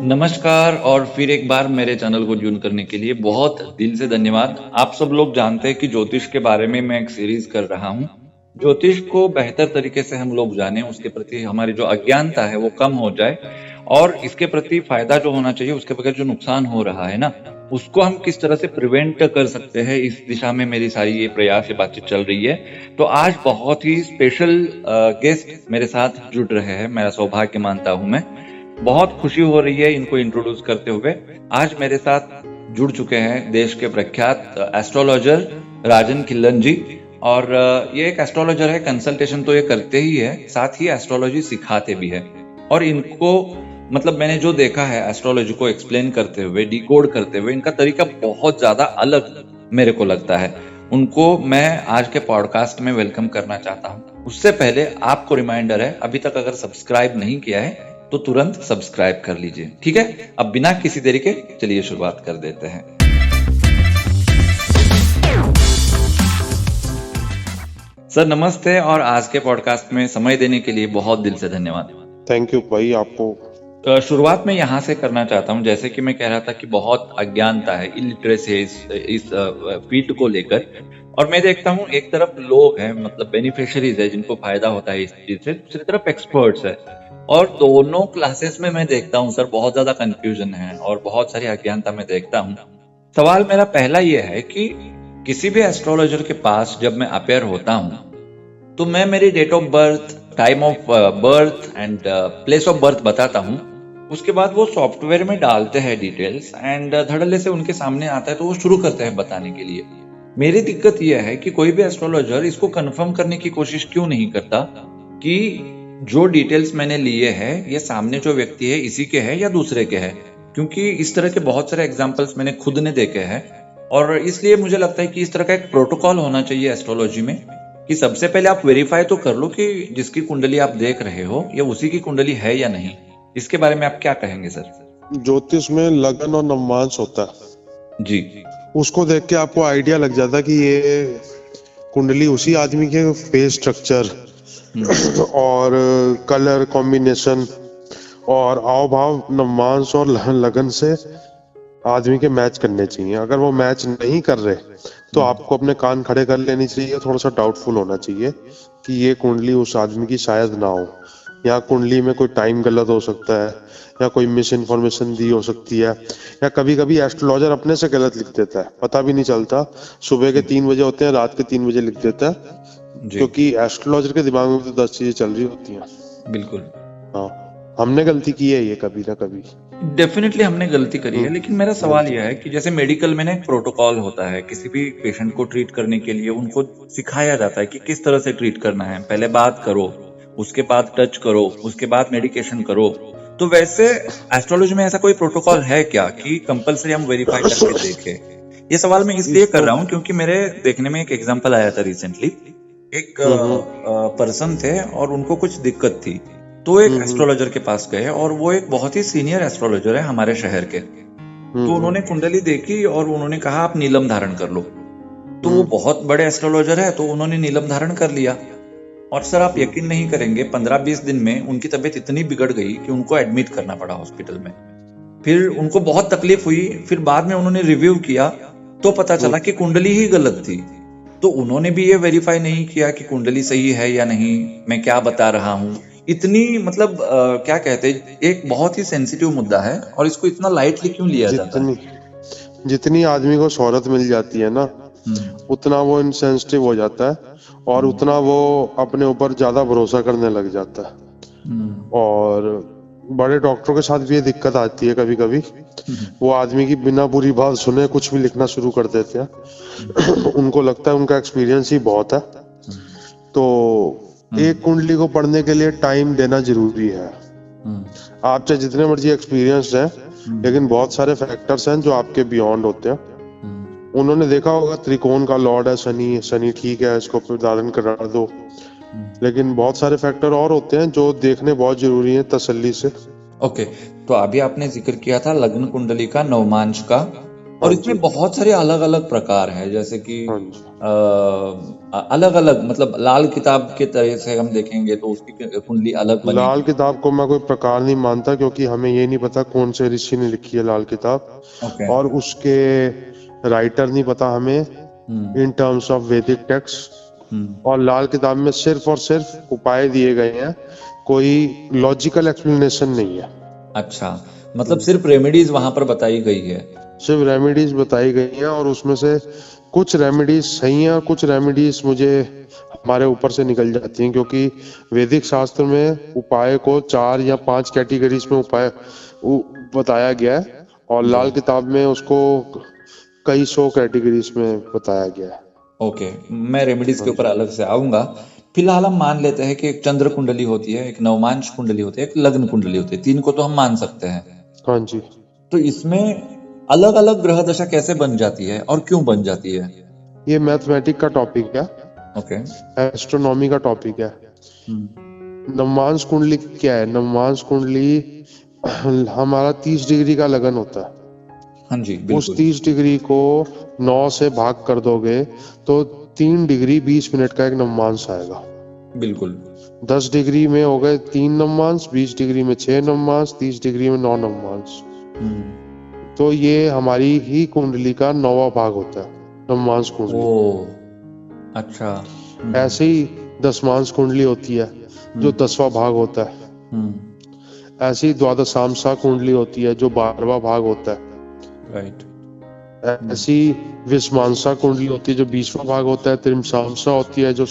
नमस्कार और फिर एक बार मेरे चैनल को ज्वाइन करने के लिए बहुत दिल से धन्यवाद। आप सब लोग जानते हैं कि ज्योतिष के बारे में मैं एक सीरीज कर रहा हूँ। ज्योतिष को बेहतर तरीके से हम लोग जानें, उसके प्रति हमारी जो अज्ञानता है वो कम हो जाए और इसके प्रति फायदा जो होना चाहिए, उसके बगैर जो नुकसान हो रहा है ना, उसको हम किस तरह से प्रिवेंट कर सकते हैं, इस दिशा में मेरी सारी ये प्रयास, ये बातचीत चल रही है। तो आज बहुत ही स्पेशल गेस्ट मेरे साथ जुड़ रहे हैं, मेरा सौभाग्य मानता हूँ मैं। बहुत खुशी हो रही है इनको इंट्रोड्यूस करते हुए। आज मेरे साथ जुड़ चुके हैं देश के प्रख्यात एस्ट्रोलॉजर राजन खिल्लन जी। और ये एक एस्ट्रोलॉजर है, कंसल्टेशन तो ये करते ही है, साथ ही एस्ट्रोलॉजी सिखाते भी है। और इनको मतलब मैंने जो देखा है एस्ट्रोलॉजी को एक्सप्लेन करते हुए, डिकोड करते हुए, इनका तरीका बहुत ज्यादा अलग मेरे को लगता है। उनको मैं आज के पॉडकास्ट में वेलकम करना चाहता हूँ। उससे पहले आपको रिमाइंडर है, अभी तक अगर सब्सक्राइब नहीं किया है तो तुरंत सब्सक्राइब कर लीजिए, ठीक है। अब बिना किसी देरी के चलिए शुरुआत कर देते हैं। सर नमस्ते, और आज के पॉडकास्ट में समय देने के लिए बहुत दिल से धन्यवाद। थैंक यू भाई आपको। शुरुआत में यहाँ से करना चाहता हूँ, जैसे कि मैं कह रहा था कि बहुत अज्ञानता है, इलिटरेसी है इस फील्ड को लेकर। और मैं देखता हूँ एक तरफ लोग हैं, मतलब बेनिफिशियरीज है जिनको फायदा होता है इस चीज से, दूसरी तरफ एक्सपर्ट्स है। और दोनों क्लासेस में मैं देखता हूँ सर बहुत ज्यादा कंफ्यूजन है और बहुत सारी अज्ञानता मैं देखता हूँ। सवाल मेरा पहला ये है कि किसी भी एस्ट्रोलॉजर के पास जब मैं अपेयर होता हूँ तो मैं मेरी date of birth, time of birth and place of birth बताता हूँ। उसके बाद वो सॉफ्टवेयर में डालते हैं डिटेल्स एंड धड़ल्ले से उनके सामने आता है तो वो शुरू करते हैं बताने के लिए। मेरी दिक्कत यह है कि कोई भी एस्ट्रोलॉजर इसको कंफर्म करने की कोशिश क्यों नहीं करता कि जो डिटेल्स मैंने लिए हैं ये सामने जो व्यक्ति है इसी के हैं या दूसरे के हैं। क्योंकि इस तरह के बहुत सारे एग्जांपल्स मैंने खुद ने देखे हैं, और इसलिए मुझे लगता है कि इस तरह का एक प्रोटोकॉल होना चाहिए एस्ट्रोलॉजी में कि सबसे पहले आप वेरीफाई तो कर लो कि जिसकी कुंडली आप देख रहे हो ये उसी की कुंडली है या नहीं। इसके बारे में आप क्या कहेंगे सर? ज्योतिष में लगन और नवमांश होता है जी। उसको देख के आपको आइडिया लग जाता है कि ये कुंडली उसी आदमी के फेस स्ट्रक्चर और कलर कॉम्बिनेशन और हाव भाव नवमांश और लगन से आदमी के मैच करने चाहिए। अगर वो मैच नहीं कर रहे तो आपको अपने कान खड़े कर लेनी चाहिए, थोड़ा सा डाउटफुल होना चाहिए कि ये कुंडली उस आदमी की शायद ना हो, या कुंडली में कोई टाइम गलत हो सकता है, या कोई मिस इन्फॉर्मेशन दी हो सकती है, या कभी कभी एस्ट्रोलॉजर अपने से गलत लिख देता है, पता भी नहीं चलता। सुबह के 3 बजे होते हैं, रात के 3 बजे लिख देता है, क्योंकि एस्ट्रोलॉजर के दिमाग में तो 10 चीजें चल रही होती हैं। बिल्कुल। हाँ, हमने गलती की है ये कभी ना कभी। डेफिनेटली हमने गलती करी है, लेकिन मेरा सवाल यह है कि जैसे मेडिकल में ना एक प्रोटोकॉल होता है, किसी भी पेशेंट को ट्रीट करने के लिए उनको सिखाया जाता है कि किस तरह से ट्रीट करना है। पहले बात करो, उसके बाद टच करो, उसके बाद मेडिकेशन करो। तो वैसे एस्ट्रोलॉजी में ऐसा कोई प्रोटोकॉल है क्या कि कंपलसरी हम वेरीफाई करके देखें? ये सवाल मैं इसलिए कर रहा हूँ क्योंकि मेरे देखने में एक एग्जांपल आया था रिसेंटली। एक पर्सन थे और उनको कुछ दिक्कत थी, तो एक एस्ट्रोलॉजर के पास गए, और वो एक बहुत ही सीनियर एस्ट्रोलॉजर है हमारे शहर के। तो उन्होंने कुंडली देखी और उन्होंने कहा आप नीलम धारण कर लो। तो वो बहुत बड़े एस्ट्रोलॉजर है, तो उन्होंने नीलम धारण कर लिया। और सर आप यकीन नहीं करेंगे, 15-20 दिन में उनकी तबीयत इतनी बिगड़ गई कि उनको एडमिट करना पड़ा हॉस्पिटल में। फिर उनको बहुत तकलीफ हुई। फिर बाद में उन्होंने रिव्यू किया तो पता चला कि कुंडली ही गलत थी। तो उन्होंने भी ये वेरीफाई नहीं किया कि कुंडली सही है या नहीं, मैं क्या बता रहा हूँ। इतनी मतलब क्या कहते हैं, एक बहुत ही सेंसिटिव मुद्दा है और इसको इतना लाइटली क्यों लिया जाता है? जितनी आदमी को शोहरत मिल जाती है ना, उतना वो इनसेंसिटिव हो जाता है और उतना वो अपने ऊपर ज्यादा भरोसा करने लग जाता है। और बड़े डॉक्टरों के साथ भी ये दिक्कत आती है कभी कभी। वो आदमी की बिना बुरी बात सुने कुछ भी लिखना शुरू कर देते हैं। उनको लगता है उनका एक्सपीरियंस ही बहुत है। तो एक कुंडली को पढ़ने के लिए टाइम देना जरूरी है। आप चाहे जितने मर्जी एक्सपीरियंस्ड हैं, लेकिन बहुत सारे फैक्टर्स हैं जो आपके बियॉन्ड होते हैं। उन्होंने देखा होगा त्रिकोण का लॉर्ड है शनि, शनि ठीक है इसको धारण करा दो, लेकिन बहुत सारे फैक्टर और होते हैं जो देखने बहुत जरूरी है तसल्ली से। ओके, तो अभी आपने जिक्र किया था लग्न कुंडली का, नवमांश का, और हाँ इसमें जी, बहुत सारे अलग अलग प्रकार हैं, जैसे कि हाँ जी। अलग अलग, मतलब लाल किताब के तरह से हम देखेंगे तो उसकी कुंडली अलग लाल बनेगी। किताब को मैं कोई प्रकार नहीं मानता, क्योंकि हमें ये नहीं पता कौन से ऋषि ने लिखी है लाल किताब, ओके। और उसके राइटर नहीं पता हमें हम्म। इन टर्म्स ऑफ वैदिक टेक्स्ट। हम्म। और लाल किताब में सिर्फ और सिर्फ उपाय दिए गए हैं, कोई लॉजिकल एक्सप्लेनेशन नहीं है। अच्छा, मतलब सिर्फ रेमेडीज वहां पर बताई गई है। सिर्फ रेमेडीज बताई गई हैं, और उसमें से कुछ रेमेडीज सही हैं और कुछ रेमेडीज मुझे हमारे ऊपर से निकल जाती हैं, क्योंकि वैदिक शास्त्र में उपाय को 4 या 5 कैटेगरीज में उपाय बताया गया है, और जी। लाल किताब में उसको कई 100 कैटेगरीज में बताया गया है। ओके, मैं रेमेडीज के हाँ ऊपर जी, अलग से आऊंगा। फिलहाल हम मान लेते हैं कि एक चंद्र कुंडली होती है, एक नवमांश कुंडली होती है, एक लग्न कुंडली होती है, तीन को तो हम मान सकते हैं। हाँ जी। तो इसमें अलग अलग ग्रह दशा कैसे बन जाती है और क्यों बन जाती है? ये मैथमेटिक का टॉपिक है, ओके। एस्ट्रोनॉमी का टॉपिक है। हम्म। नवमांश कुंडली क्या है? नवमांश कुंडली हमारा 30 डिग्री का लगन होता है। हाँ जी, उस बिल्कुल। 30 डिग्री को 9 से भाग कर दोगे तो 3 डिग्री 20 मिनट का एक नवमांश आएगा। बिल्कुल। 10 डिग्री में हो गए 3 नवमांश, 20 डिग्री में 6 नवमांश, 30 डिग्री में 9 नवमांश। हम्म। तो ये हमारी ही कुंडली का 9वां भाग होता है, नवमांश ओ, कुंडली। अच्छा। ऐसे ही दशमांश कुंडली होती है, जो हम्म। 10वां भाग होता है। हम्म। ऐसी ही द्वादशांशा कुंडली होती है, जो 12वां भाग होता है। राइट। ऐसी विषमांसा कुंडली होती है, जो 20वां भाग होता है। त्रिमसांसा होती है, जो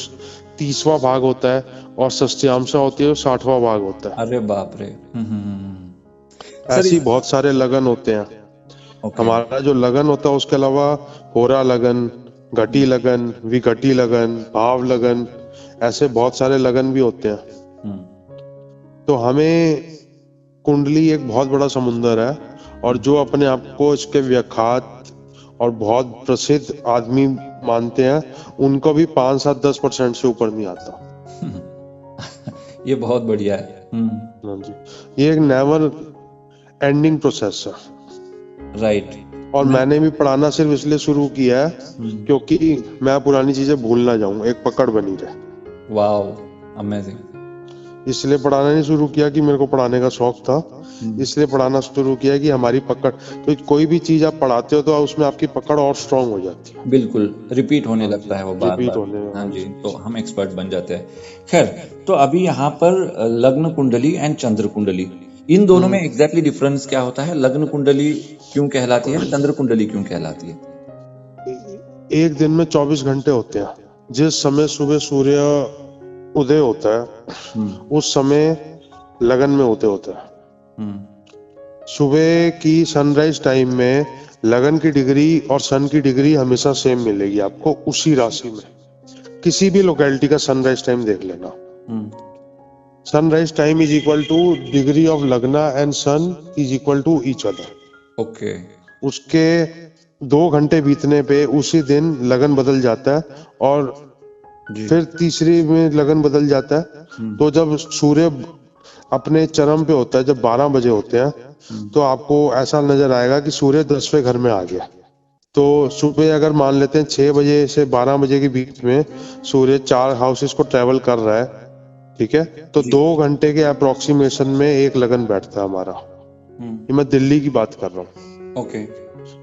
30वां भाग होता है। और षष्ठ्यांशा होती है, जो 60वां भाग होता है। अरे बाप रे। सर ऐसी इस बहुत सारे लगन होते हैं। ओके। हमारा जो लगन होता है उसके अलावा होरा लगन, घटी लगन, विघटी लगन, भाव लगन, ऐसे बहुत सारे लगन भी होते हैं। हम्म। तो हमें कुंडली एक बहुत बड़ा समुंदर है, और जो अपने आप को इसके व्याख्यात और बहुत प्रसिद्ध आदमी मानते हैं, उनको भी 5, 7, 10% से ऊपर नहीं आता। ये बहुत बढ़िया है। हाँ जी, ये एक नेवर एंडिंग प्रोसेस है। राइट। और मैं मैंने भी पढ़ाना सिर्फ इसलिए शुरू किया है क्योंकि मैं पुरानी चीजें भूल ना जाऊं, एक पकड़ बनी रहे। Wow, amazing. इसलिए पढ़ाना नहीं शुरू किया कि मेरे को पढ़ाने का शौक था, इसलिए पढ़ाना शुरू किया कि हमारी पकड़, तो कोई भी चीज आप पढ़ाते हो तो उसमें आपकी पकड़ और स्ट्रांग हो जाती है। बिल्कुल, रिपीट होने हाँ जी, लगता है वो बार रिपीट बार। होने में। हाँ हाँ जी, जी। तो हम एक्सपर्ट बन जाते हैं। खैर, तो अभी यहाँ पर लग्न कुंडली एंड चंद्र कुंडली, इन दोनों में एग्जैक्टली डिफरेंस क्या होता है? लग्न कुंडली क्यों कहलाती है, चंद्र कुंडली क्यों कहलाती है? एक दिन में 24 घंटे होते हैं। जिस समय सुबह सूर्य उदय होता है, उस समय लगन में होते होता है। सुबह की सनराइज टाइम में लगन की डिग्री और सन की डिग्री हमेशा सेम मिलेगी आपको उसी राशि में। किसी भी लोकेलिटी का सनराइज टाइम देख लेना। Sunrise time is equal to degree of लगना and sun is equal to each other. Okay. उसके 2 घंटे बीतने पे उसी दिन लगन बदल जाता है, और जी। फिर तीसरी में लगन बदल जाता है। तो जब सूर्य अपने चरम पे होता है, जब 12 बजे होते हैं, तो आपको ऐसा नजर आएगा कि सूर्य 10वें घर में आ गया। तो सुबह अगर मान लेते हैं 6 बजे से 12 बजे के बीच में सूर्य 4 हाउसेस को ट्रेवल कर रहा है, ठीक है, तो 2 घंटे के अप्रोक्सीमेशन में एक लगन बैठता है हमारा। ये मैं दिल्ली की बात कर रहा हूँ। ओके।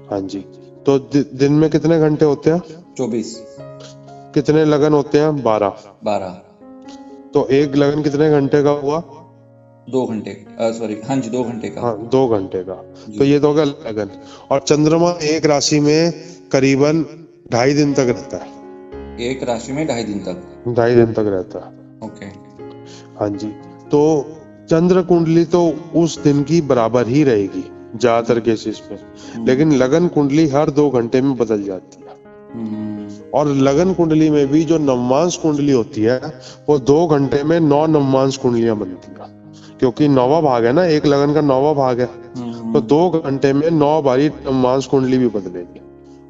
हाँ जी। तो दिन में कितने घंटे होते हैं? 24। कितने लगन होते हैं? 12। 12। तो एक लगन कितने घंटे का हुआ? 2 घंटे, सॉरी, हाँ जी, 2 घंटे का। हाँ, 2 घंटे का। तो ये तो हो गया लगन। और चंद्रमा एक राशि में करीबन 2.5 दिन तक रहता है। एक राशि में 2.5 दिन तक। 2.5 दिन तक रहता है। ओके। हाँ जी। तो चंद्र कुंडली तो उस दिन की बराबर ही रहेगी ज्यादातर केसेस में, लेकिन लगन कुंडली हर 2 घंटे में बदल जाती है। और लगन कुंडली में भी जो नवमांश कुंडली होती है, वो 2 घंटे में 9 नवमांश कुंडलियां बनती है, क्योंकि 9वां भाग है ना, एक लगन का 9वां भाग है। तो 2 घंटे में 9 बारी नवमांश कुंडली भी बदलेगी,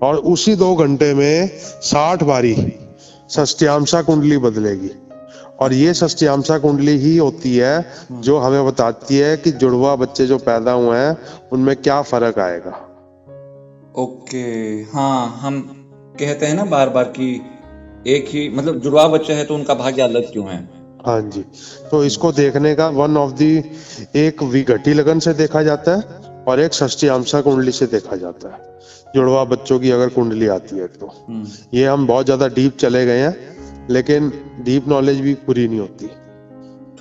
और उसी 2 घंटे में 60 बारी षष्ठ्यांशा कुंडली बदलेगी। और ये षष्ठ्यांशा कुंडली ही होती है जो हमें बताती है कि जुड़वा बच्चे जो पैदा हुए हैं उनमें क्या फर्क आएगा। ओके। हाँ, हम कहते हैं ना बार बार कि एक ही मतलब जुड़वा बच्चे हैं तो उनका भाग्य अलग क्यों है। हाँ जी। तो इसको देखने का वन ऑफ दी, एक विघटी लगन से देखा जाता है और एक षष्ठी कुंडली से देखा जाता है, जुड़वा बच्चों की अगर कुंडली आती है तो। ये हम बहुत ज्यादा डीप चले गए हैं, लेकिन डीप नॉलेज भी पूरी नहीं होती।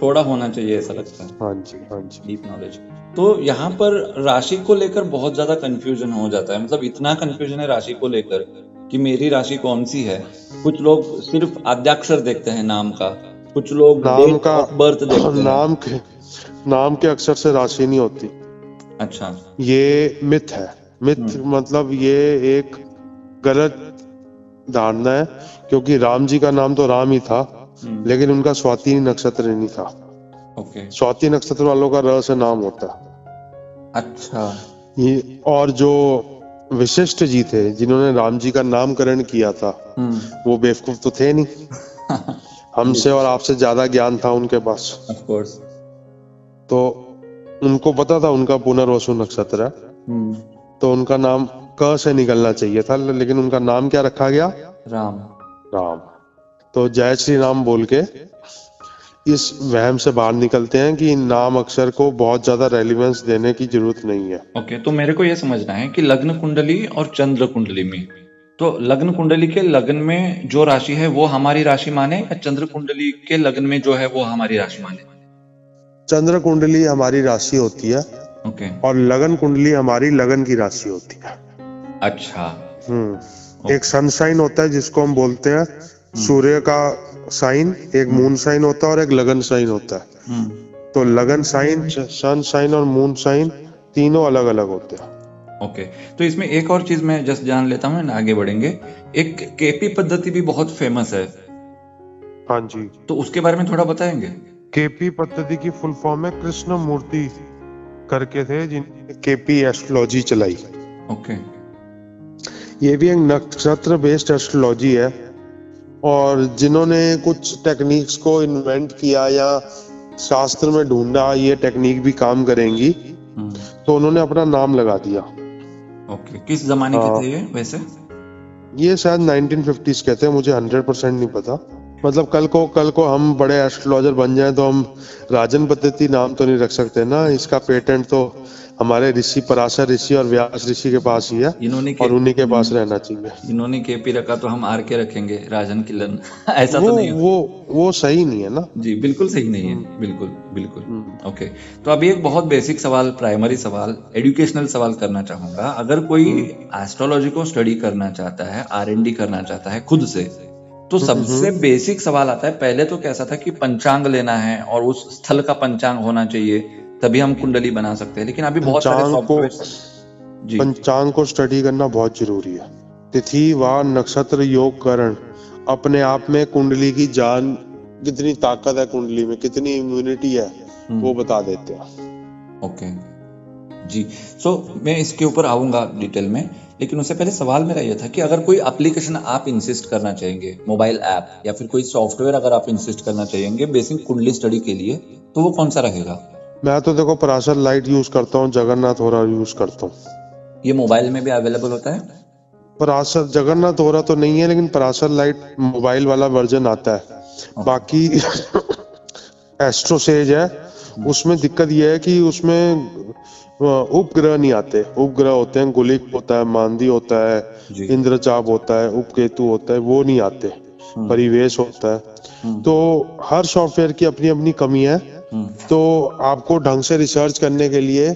थोड़ा होना चाहिए ऐसा लगता है। हाँ जी, हाँ जी। Deep knowledge. तो यहाँ पर राशि को लेकर बहुत ज्यादा कंफ्यूजन हो जाता है, मतलब इतना कंफ्यूजन है राशि को लेकर कि मेरी राशि कौन सी है। कुछ लोग सिर्फ आद्याक्षर देखते हैं नाम का, कुछ लोग नाम डेट का ऑफ बर्थ देखते हैं। नाम के अक्षर से राशि नहीं होती। अच्छा। ये मिथ है। मिथ मतलब ये एक गलत धारणा है, क्योंकि राम जी का नाम तो राम ही था, लेकिन उनका स्वाति नक्षत्र नहीं था। ओके। स्वाति नक्षत्र वालों का र से नाम होता है। अच्छा। ये और जो वशिष्ठ जी थे जिन्होंने राम जी का नामकरण किया था, वो बेवकूफ तो थे नहीं। हमसे और आपसे ज्यादा ज्ञान था उनके पास। Of course. तो उनको पता था उनका पुनर्वसु नक्षत्र है, तो उनका नाम क से निकलना चाहिए था, लेकिन उनका नाम क्या रखा गया? राम। राम। तो जय श्री राम बोल के इस वहम से बाहर निकलते हैं कि नाम अक्षर को बहुत ज्यादा रेलिवेंस देने की जरूरत नहीं है। ओके, तो मेरे को ये समझना है कि लग्न कुंडली और चंद्र कुंडली में, तो लग्न कुंडली के लग्न में जो राशि है वो हमारी राशि माने, या चंद्र कुंडली के लग्न में जो है वो हमारी राशि माने? चंद्र कुंडली हमारी राशि होती है, ओके। और लगन कुंडली हमारी लगन की राशि होती है। अच्छा। एक सन साइन होता है जिसको हम बोलते हैं सूर्य का साइन, एक मून साइन होता है और एक लगन साइन होता है। तो लगन साइन, सन साइन और मून साइन तीनों अलग अलग होते हैं। ओके, तो इसमें एक और चीज मैं जस्ट जान लेता हूँ, आगे बढ़ेंगे। एक केपी पद्धति भी बहुत फेमस है। हाँ जी। तो उसके बारे में थोड़ा बताएंगे? केपी पद्धति की फुल फॉर्म है कृष्ण मूर्ति करके थे, जिन्होंने केपी एस्ट्रोलॉजी चलाई। ओके। ये भी एक नक्षत्र बेस्ड एस्ट्रोलॉजी है, और जिन्होंने कुछ टेक्निक्स को इन्वेंट किया या शास्त्र में ढूंढा ये टेक्निक भी काम करेंगी, तो उन्होंने अपना नाम लगा दिया। ओके, किस जमाने के थे ये वैसे? ये शायद 1950s के थे, मुझे 100% नहीं पता। मतलब कल को हम बड़े एस्ट्रोलॉजर बन जाएं तो हम राजन पद्धति नाम तो नहीं रख सकते ना, इसका पेटेंट तो हमारे ऋषि पराशर ऋषि और व्यास ऋषि के पास ही है, और उन्हीं के पास रहना चाहिए। इन्होंने केपी रखा तो हम आर के रखेंगे, राजन किलन। ऐसा तो नहीं? वो सही नहीं है ना जी, बिल्कुल सही नहीं है, बिल्कुल बिल्कुल। ओके, तो अभी एक बहुत बेसिक सवाल, प्राइमरी सवाल, एजुकेशनल सवाल करना चाहूंगा। अगर कोई एस्ट्रोलॉजी को स्टडी करना चाहता है, R&D करना चाहता है खुद से, तो सबसे बेसिक सवाल आता है। पहले तो कैसा था कि पंचांग लेना है और उस स्थल का पंचांग होना चाहिए, तभी हम कुंडली बना सकते हैं। लेकिन अभी बहुत सारे सॉफ्टवेयर। पंचांग को स्टडी करना बहुत जरूरी है। तिथि वार नक्षत्र योग करण अपने आप में कुंडली की जान, कितनी ताकत है कुंडली में, कितनी इम्यूनिटी है, वो बता देते हैं। ओके जी। मैं इसके ऊपर आऊंगा डिटेल में, लेकिन उससे पहले सवाल मेरा यह था कि अगर कोई एप्लीकेशन आप इंसिस्ट करना चाहेंगे, मोबाइल ऐप या फिर कोई सॉफ्टवेयर अगर आप इंसिस्ट करना चाहेंगे बेसिक कुंडली स्टडी के लिए, तो वो कौन सा रहेगा? मैं तो देखो पराशर लाइट यूज करता हूँ, जगन्नाथ होरा यूज करता हूँ। ये मोबाइल में भी अवेलेबल होता है? पराशर जगन्नाथ होरा तो नहीं है, लेकिन पराशर लाइट मोबाइल वाला वर्जन आता है। बाकी एस्ट्रोसेज है, उसमें दिक्कत यह है कि उसमें उपग्रह नहीं आते। उपग्रह होते हैं, गुलिक होता है, मांदी होता है, इंद्रचाप होता है, उपकेतु होता है, वो नहीं आते। परिवेश होता है। तो हर सॉफ्टवेयर की अपनी अपनी कमी है। तो आपको ढंग से रिसर्च करने के लिए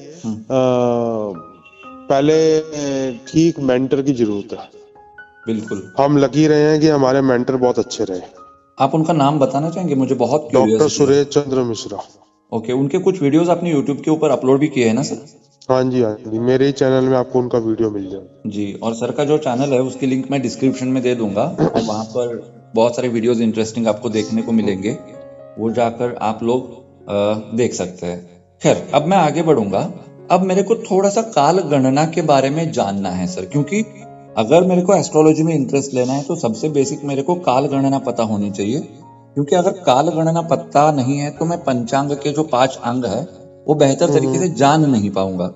पहले ठीक मेंटर की जरूरत है। बिल्कुल। हम लकी रहे हैं कि हमारे मेंटर बहुत अच्छे रहे। आप उनका नाम बताना चाहेंगे? मुझे बहुत डॉक्टर सुरेश चंद्र मिश्रा। ओके, उनके कुछ वीडियोस आपने यूट्यूब के ऊपर अपलोड भी किए हैं ना सर? हाँ जी, मेरे ही चैनल में आपको उनका वीडियो मिल जाएगा जी। और सर का जो चैनल है उसकी लिंक मैं डिस्क्रिप्शन में दे दूंगा, और वहां पर बहुत सारे वीडियोस इंटरेस्टिंग आपको देखने को मिलेंगे, वो जाकर आप लोग देख सकते हैं। खैर, अब मैं आगे बढ़ूंगा। अब मेरे को थोड़ा सा काल गणना के बारे में जानना है सर, क्योंकि अगर मेरे को एस्ट्रोलॉजी में इंटरेस्ट लेना है तो सबसे बेसिक मेरे को काल गणना पता होनी चाहिए। क्योंकि अगर काल गणना पता नहीं है तो मैं पंचांग के जो 5 अंग है वो बेहतर तरीके से जान नहीं पाऊंगा।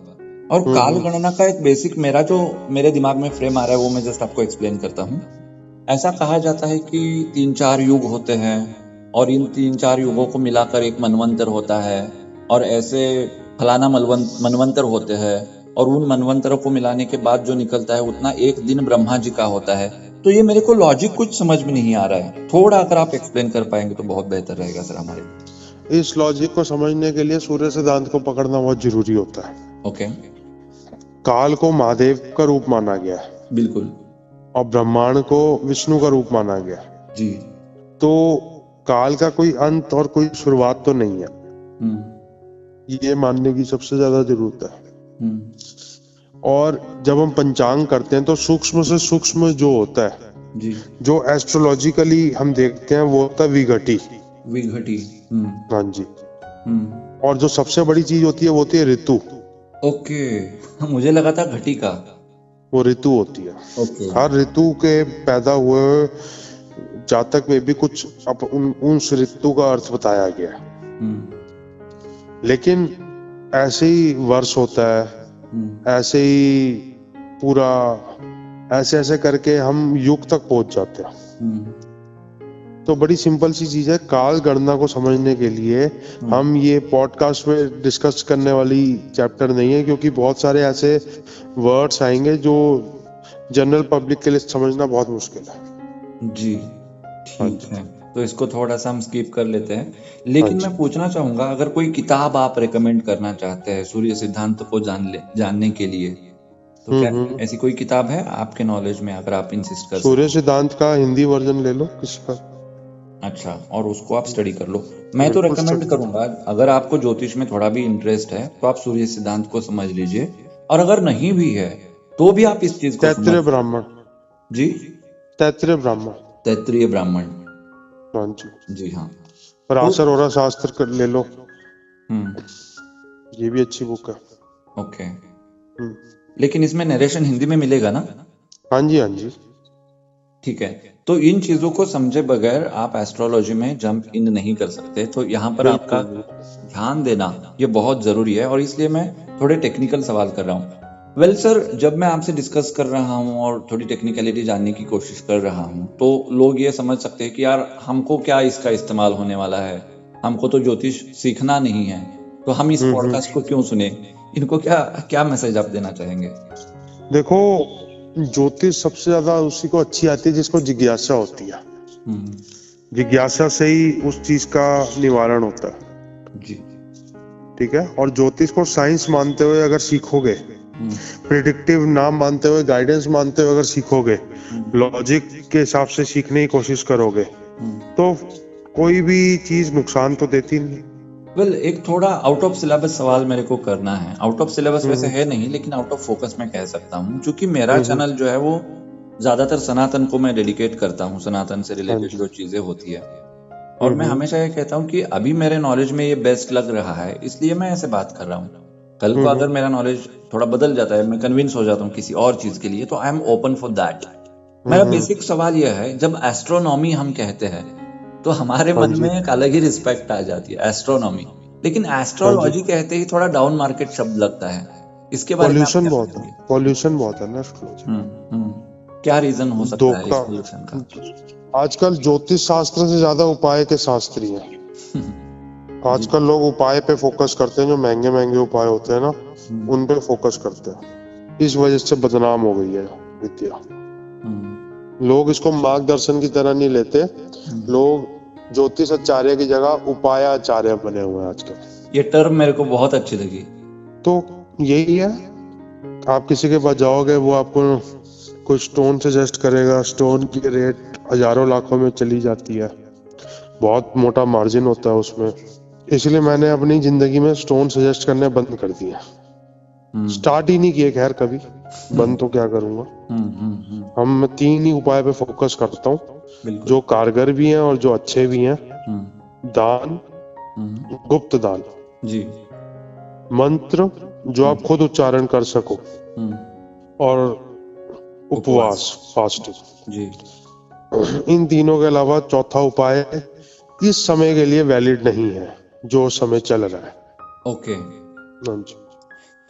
और काल गणना का एक बेसिक मेरे दिमाग में फ्रेम आ रहा है, वो मैं जस्ट आपको एक्सप्लेन करता हूँ। ऐसा कहा जाता है कि 3-4 युग होते हैं और इन 3-4 युगों को मिलाकर एक मनवंतर होता है, और ऐसे फलाना मनवंतर होते हैं, और उन मनवंतरों को मिलाने के बाद जो निकलता है उतना एक दिन ब्रह्मा जी का होता है। तो ये मेरे को लॉजिक कुछ समझ में नहीं आ रहा है, थोड़ा अगर आप एक्सप्लेन कर पाएंगे तो बहुत बेहतर रहेगा सर हमारे लिए। इस लॉजिक को समझने के लिए सूर्य सिद्धांत को पकड़ना बहुत जरूरी होता है। ओके। काल को महादेव का रूप माना गया है, बिल्कुल और ब्रह्मांड को विष्णु का रूप माना गया है। जी। तो काल का कोई अंत और कोई शुरुआत तो नहीं है, ये मानने की सबसे ज्यादा जरूरत है। और जब हम पंचांग करते हैं तो सूक्ष्म से सूक्ष्म जो होता है जी, जो एस्ट्रोलॉजिकली हम देखते हैं वो होता है विघटी। हाँ जी। और जो सबसे बड़ी चीज होती है वो होती है ऋतु। ओके, मुझे लगा था घटी का। वो ऋतु होती है। ओके। हर ऋतु के पैदा हुए जातक में भी कुछ उस ऋतु का अर्थ बताया गया है। लेकिन ऐसे ही वर्ष होता है, ऐसे ही पूरा ऐसे करके हम युग तक पहुंच जाते हैं। तो बड़ी सिंपल सी चीज है, काल गणना को समझने के लिए हम ये पॉडकास्ट में डिस्कस करने वाली चैप्टर नहीं है, क्योंकि बहुत सारे ऐसे वर्ड्स आएंगे जो जनरल पब्लिक के लिए समझना बहुत मुश्किल है। जी ठीक है, तो इसको थोड़ा सा हम स्किप कर लेते हैं। लेकिन मैं पूछना चाहूंगा, अगर कोई किताब आप रेकमेंड करना चाहते हैं सूर्य सिद्धांत को जानने के लिए, तो क्या ऐसी कोई किताब है आपके नॉलेज में, अगर आप इंसिस्ट कर? सूर्य सिद्धांत का हिंदी वर्जन ले लो किसी का। अच्छा, और उसको आप स्टडी कर लो। मैं तो रेकमेंड करूंगा, अगर आपको ज्योतिष में थोड़ा भी इंटरेस्ट है तो आप सूर्य सिद्धांत को समझ लीजिए, और अगर नहीं भी है तो भी आप इस चीज को तैत्तिरीय ब्राह्मण। जी, तैत्तिरीय ब्राह्मण। तैत्तिरीय ब्राह्मण, हाँ जी। जी हाँ। पराशर और शास्त्र कर ले लो, ये भी अच्छी बुक है। ओके। लेकिन इसमें नरेशन हिंदी में मिलेगा ना? हाँ जी, हाँ जी। ठीक है, तो इन चीजों को समझे बगैर आप एस्ट्रोलॉजी में जंप इन नहीं कर सकते, तो यहाँ पर आपका ध्यान देना ये बहुत जरूरी है, और इसलिए मैं थोड़े टेक्निकल सवाल कर रहा हूँ। वेल सर, जब मैं आपसे डिस्कस कर रहा हूँ और थोड़ी टेक्निकलिटी जानने की कोशिश कर रहा हूँ, तो लोग ये समझ सकते हैं कि यार हमको क्या इसका इस्तेमाल होने वाला है, हमको तो ज्योतिष सीखना नहीं है, तो हम इस पॉडकास्ट को क्यों सुने? इनको क्या मैसेज आप देना चाहेंगे? देखो, ज्योतिष सबसे ज्यादा उसी को अच्छी आती है जिसको जिज्ञासा होती है। जिज्ञासा से ही उस चीज का निवारण होता है जी। ठीक है। और ज्योतिष को साइंस मानते हुए अगर सीखोगे, प्रिडिक्टिव ना मानते हुए गाइडेंस मानते हुए अगर सीखोगे, लॉजिक के हिसाब से सीखने की कोशिश करोगे, तो कोई भी चीज नुकसान तो देती नहीं। वेल, एक थोड़ा आउट ऑफ सिलेबस सवाल मेरे को करना है। आउट ऑफ सिलेबस वैसे है नहीं, लेकिन आउट ऑफ फोकस मैं कह सकता हूँ, क्योंकि मेरा चैनल जो है वो ज्यादातर सनातन को मैं डेडिकेट करता हूँ, सनातन से रिलेटेड जो चीजें होती है। और मैं हमेशा ये कहता हूँ कि अभी मेरे नॉलेज में ये बेस्ट लग रहा है, इसलिए मैं ऐसे बात कर रहा हूँ। कल को अगर मेरा नॉलेज थोड़ा बदल जाता है, मैं कन्विंस हो जाता हूँ किसी और चीज के लिए, तो I am open for that. मेरा बेसिक सवाल यह है, जब एस्ट्रोनॉमी हम कहते हैं तो हमारे मन में एक अलग ही रिस्पेक्ट आ जाती है, एस्ट्रोनॉमी। लेकिन एस्ट्रोलॉजी कहते ही थोड़ा डाउन मार्केट शब्द लगता है, इसके बारे में पॉल्यूशन बहुत है ना एस्ट्रोलॉजी। क्या रीजन हो सकता है इस पॉल्यूशन का? आजकल ज्योतिष शास्त्र से ज्यादा उपाय के शास्त्री हैं। आजकल लोग उपाय पे फोकस करते हैं, जो महंगे महंगे उपाय होते हैं ना, उन पे फोकस करते हैं। इस वजह से बदनाम हो गई है विद्या। लोग इसको मार्गदर्शन की तरह नहीं लेते, लोग ज्योतिष आचार्य की जगह उपाय आचार्य बने हुए हैं आजकल। ये टर्म मेरे को बहुत अच्छी लगी। तो यही है, आप किसी के पास जाओगे, वो आपको कुछ स्टोन सजेस्ट करेगा, स्टोन की रेट हजारों लाखों में चली जाती है, बहुत मोटा मार्जिन होता है उसमें। इसलिए मैंने अपनी जिंदगी में स्टोन सजेस्ट करने बंद कर दिया। स्टार्ट ही नहीं किए, खैर कभी बंद तो क्या करूंगा। हम 3 ही उपाय पे फोकस करता हूँ, जो कारगर भी हैं और जो अच्छे भी हैं। दान, गुप्त दान जी, मंत्र जो आप खुद उच्चारण कर सको, और उपवास, फास्टिंग जी। इन तीनों के अलावा चौथा उपाय इस समय के लिए वैलिड नहीं है, जो समय चल रहा है। ओके। हाँ जी।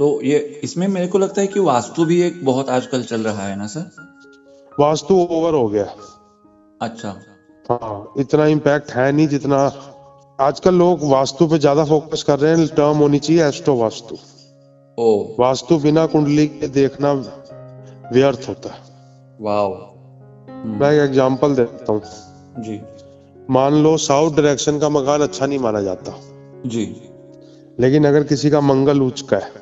तो ये इसमें मेरे को लगता है कि वास्तु भी एक बहुत आजकल चल रहा है ना सर? वास्तु ओवर हो गया। अच्छा। हाँ, इतना इम्पैक्ट है नहीं जितना आजकल लोग वास्तु पे ज्यादा फोकस कर रहे हैं। टर्म होनी चाहिए एस्ट्रो वास्तु। ओ। वास्तु बिना कुंडली के देखना व्यर्थ होता है। वाओ। मैं एक एग्जांपल देता हूँ। जी मान लो साउथ डायरेक्शन का मकान अच्छा नहीं माना जाता, जी। लेकिन अगर किसी का मंगल उच्च का है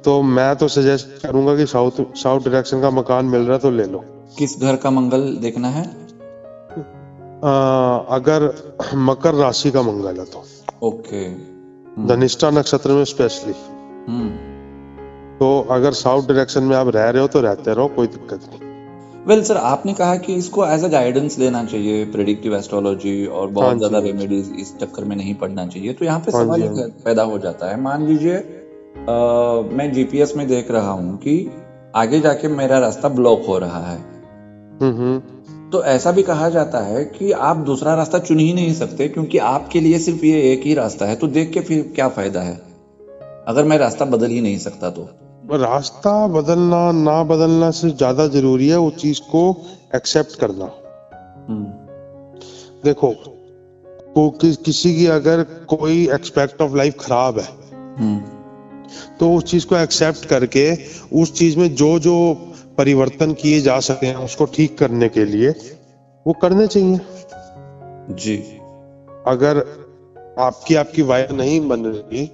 तो मैं तो सजेस्ट करूंगा कि साउथ साउथ डायरेक्शन का मकान मिल रहा है तो ले लो। किस घर का मंगल देखना है? अगर मकर राशि का मंगल है तो ओके। धनिष्ठा नक्षत्र में स्पेशली। हम्म। तो अगर साउथ डायरेक्शन में आप रह रहे हो तो रहते रहो, कोई दिक्कत नहीं। वेल सर, आपने कहा कि इसको एज अ गाइडेंस लेना चाहिए, प्रेडिक्टिव एस्ट्रोलॉजी, और हाँ बहुत जी, ज्यादा हाँ जी। रेमेडीज इस चक्कर में नहीं पड़ना चाहिए। तो यहाँ पे हाँ सवाल जी, एक हाँ जी। पैदा हो जाता है। मान लीजिए मैं जीपीएस में देख रहा हूँ कि आगे जाके मेरा रास्ता ब्लॉक हो रहा है, हम्म। तो ऐसा भी कहा जाता है कि आप दूसरा रास्ता चुन ही नहीं सकते क्योंकि आपके लिए सिर्फ ये एक ही रास्ता है। तो देख के फिर क्या फायदा है अगर मैं रास्ता बदल ही नहीं सकता तो? रास्ता बदलना ना बदलना से ज्यादा जरूरी है उस चीज को एक्सेप्ट करना। देखो, किसी की अगर कोई एक्सपेक्ट ऑफ लाइफ खराब है तो उस चीज को एक्सेप्ट करके उस चीज में जो जो परिवर्तन किए जा सकते हैं उसको ठीक करने के लिए वो करने चाहिए। जी। अगर आपकी वाइफ नहीं बन रही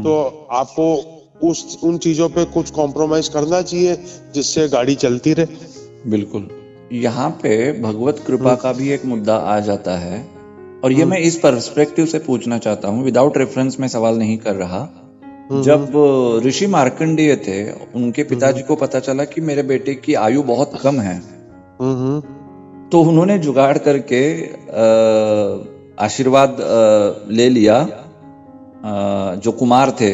तो आपको उन चीजों पे कुछ कॉम्प्रोमाइज करना चाहिए जिससे गाड़ी चलती रहे। बिल्कुल। यहाँ पे भगवत कृपा का भी एक मुद्दा आ जाता है, और ये मैं इस पर्सपेक्टिव से पूछना चाहता हूँ, विदाउट रेफरेंस में सवाल नहीं कर रहा। जब ऋषि मार्कंडेय थे, उनके पिताजी को पता चला कि मेरे बेटे की आयु बहुत कम है, तो उन्होंने जुगाड़ करके आशीर्वाद ले लिया। जो कुमार थे,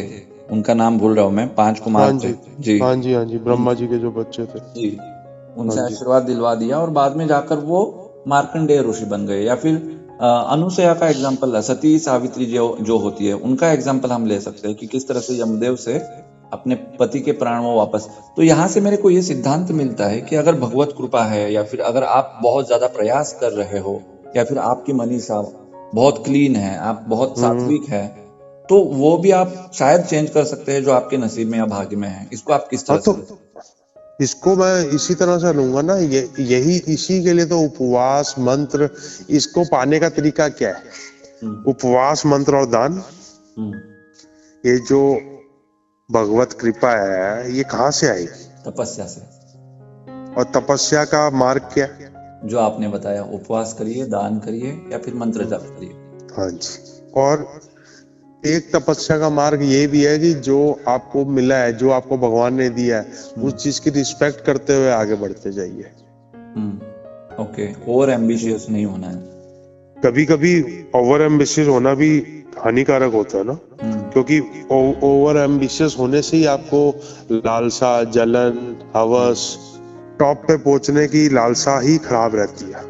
उनका नाम भूल रहा हूं मैं, 5 कुमार थे। जी हाँ जी, हाँ जी, ब्रह्मा जी के जो बच्चे थे जी, उनसे आशीर्वाद दिलवा दिया और बाद में जाकर वो मार्कंडेय ऋषि बन गए। या फिर अनुसया का एग्जाम्पल है, सती सावित्री जो होती है, उनका एग्जाम्पल हम ले सकते हैं कि किस तरह से यमदेव से अपने पति के प्राण वो वापस। तो यहाँ से मेरे को ये सिद्धांत मिलता है कि अगर भगवत कृपा है, या फिर अगर आप बहुत ज्यादा प्रयास कर रहे हो, या फिर आपकी मनीषा बहुत क्लीन है, आप बहुत सात्विक है, तो वो भी आप शायद चेंज कर सकते हैं जो आपके नसीब में या भाग्य में है। इसको आप किस तरह से? इसको मैं इसी तरह से लूंगा ना, यही इसी के लिए तो उपवास मंत्र, इसको पाने का तरीका क्या है? उपवास मंत्र और दान। ये जो भगवत कृपा है ये कहाँ से आई? तपस्या से। और तपस्या का मार्ग क्या? जो आपने बताया, उपवास करिए, दान करिए, या फिर मंत्र जाप करिए। हाँ जी। और एक तपस्या का मार्ग ये भी है कि जो आपको मिला है, जो आपको भगवान ने दिया है, उस चीज की रिस्पेक्ट करते हुए आगे बढ़ते जाइए। ओके, ओवर एम्बिशियस नहीं होना है। कभी कभी ओवर एम्बिशियस होना भी हानिकारक होता है ना, क्योंकि ओवर एम्बिशियस होने से ही आपको लालसा, जलन, हवस, टॉप पे पहुंचने की लालसा ही खराब रहती है।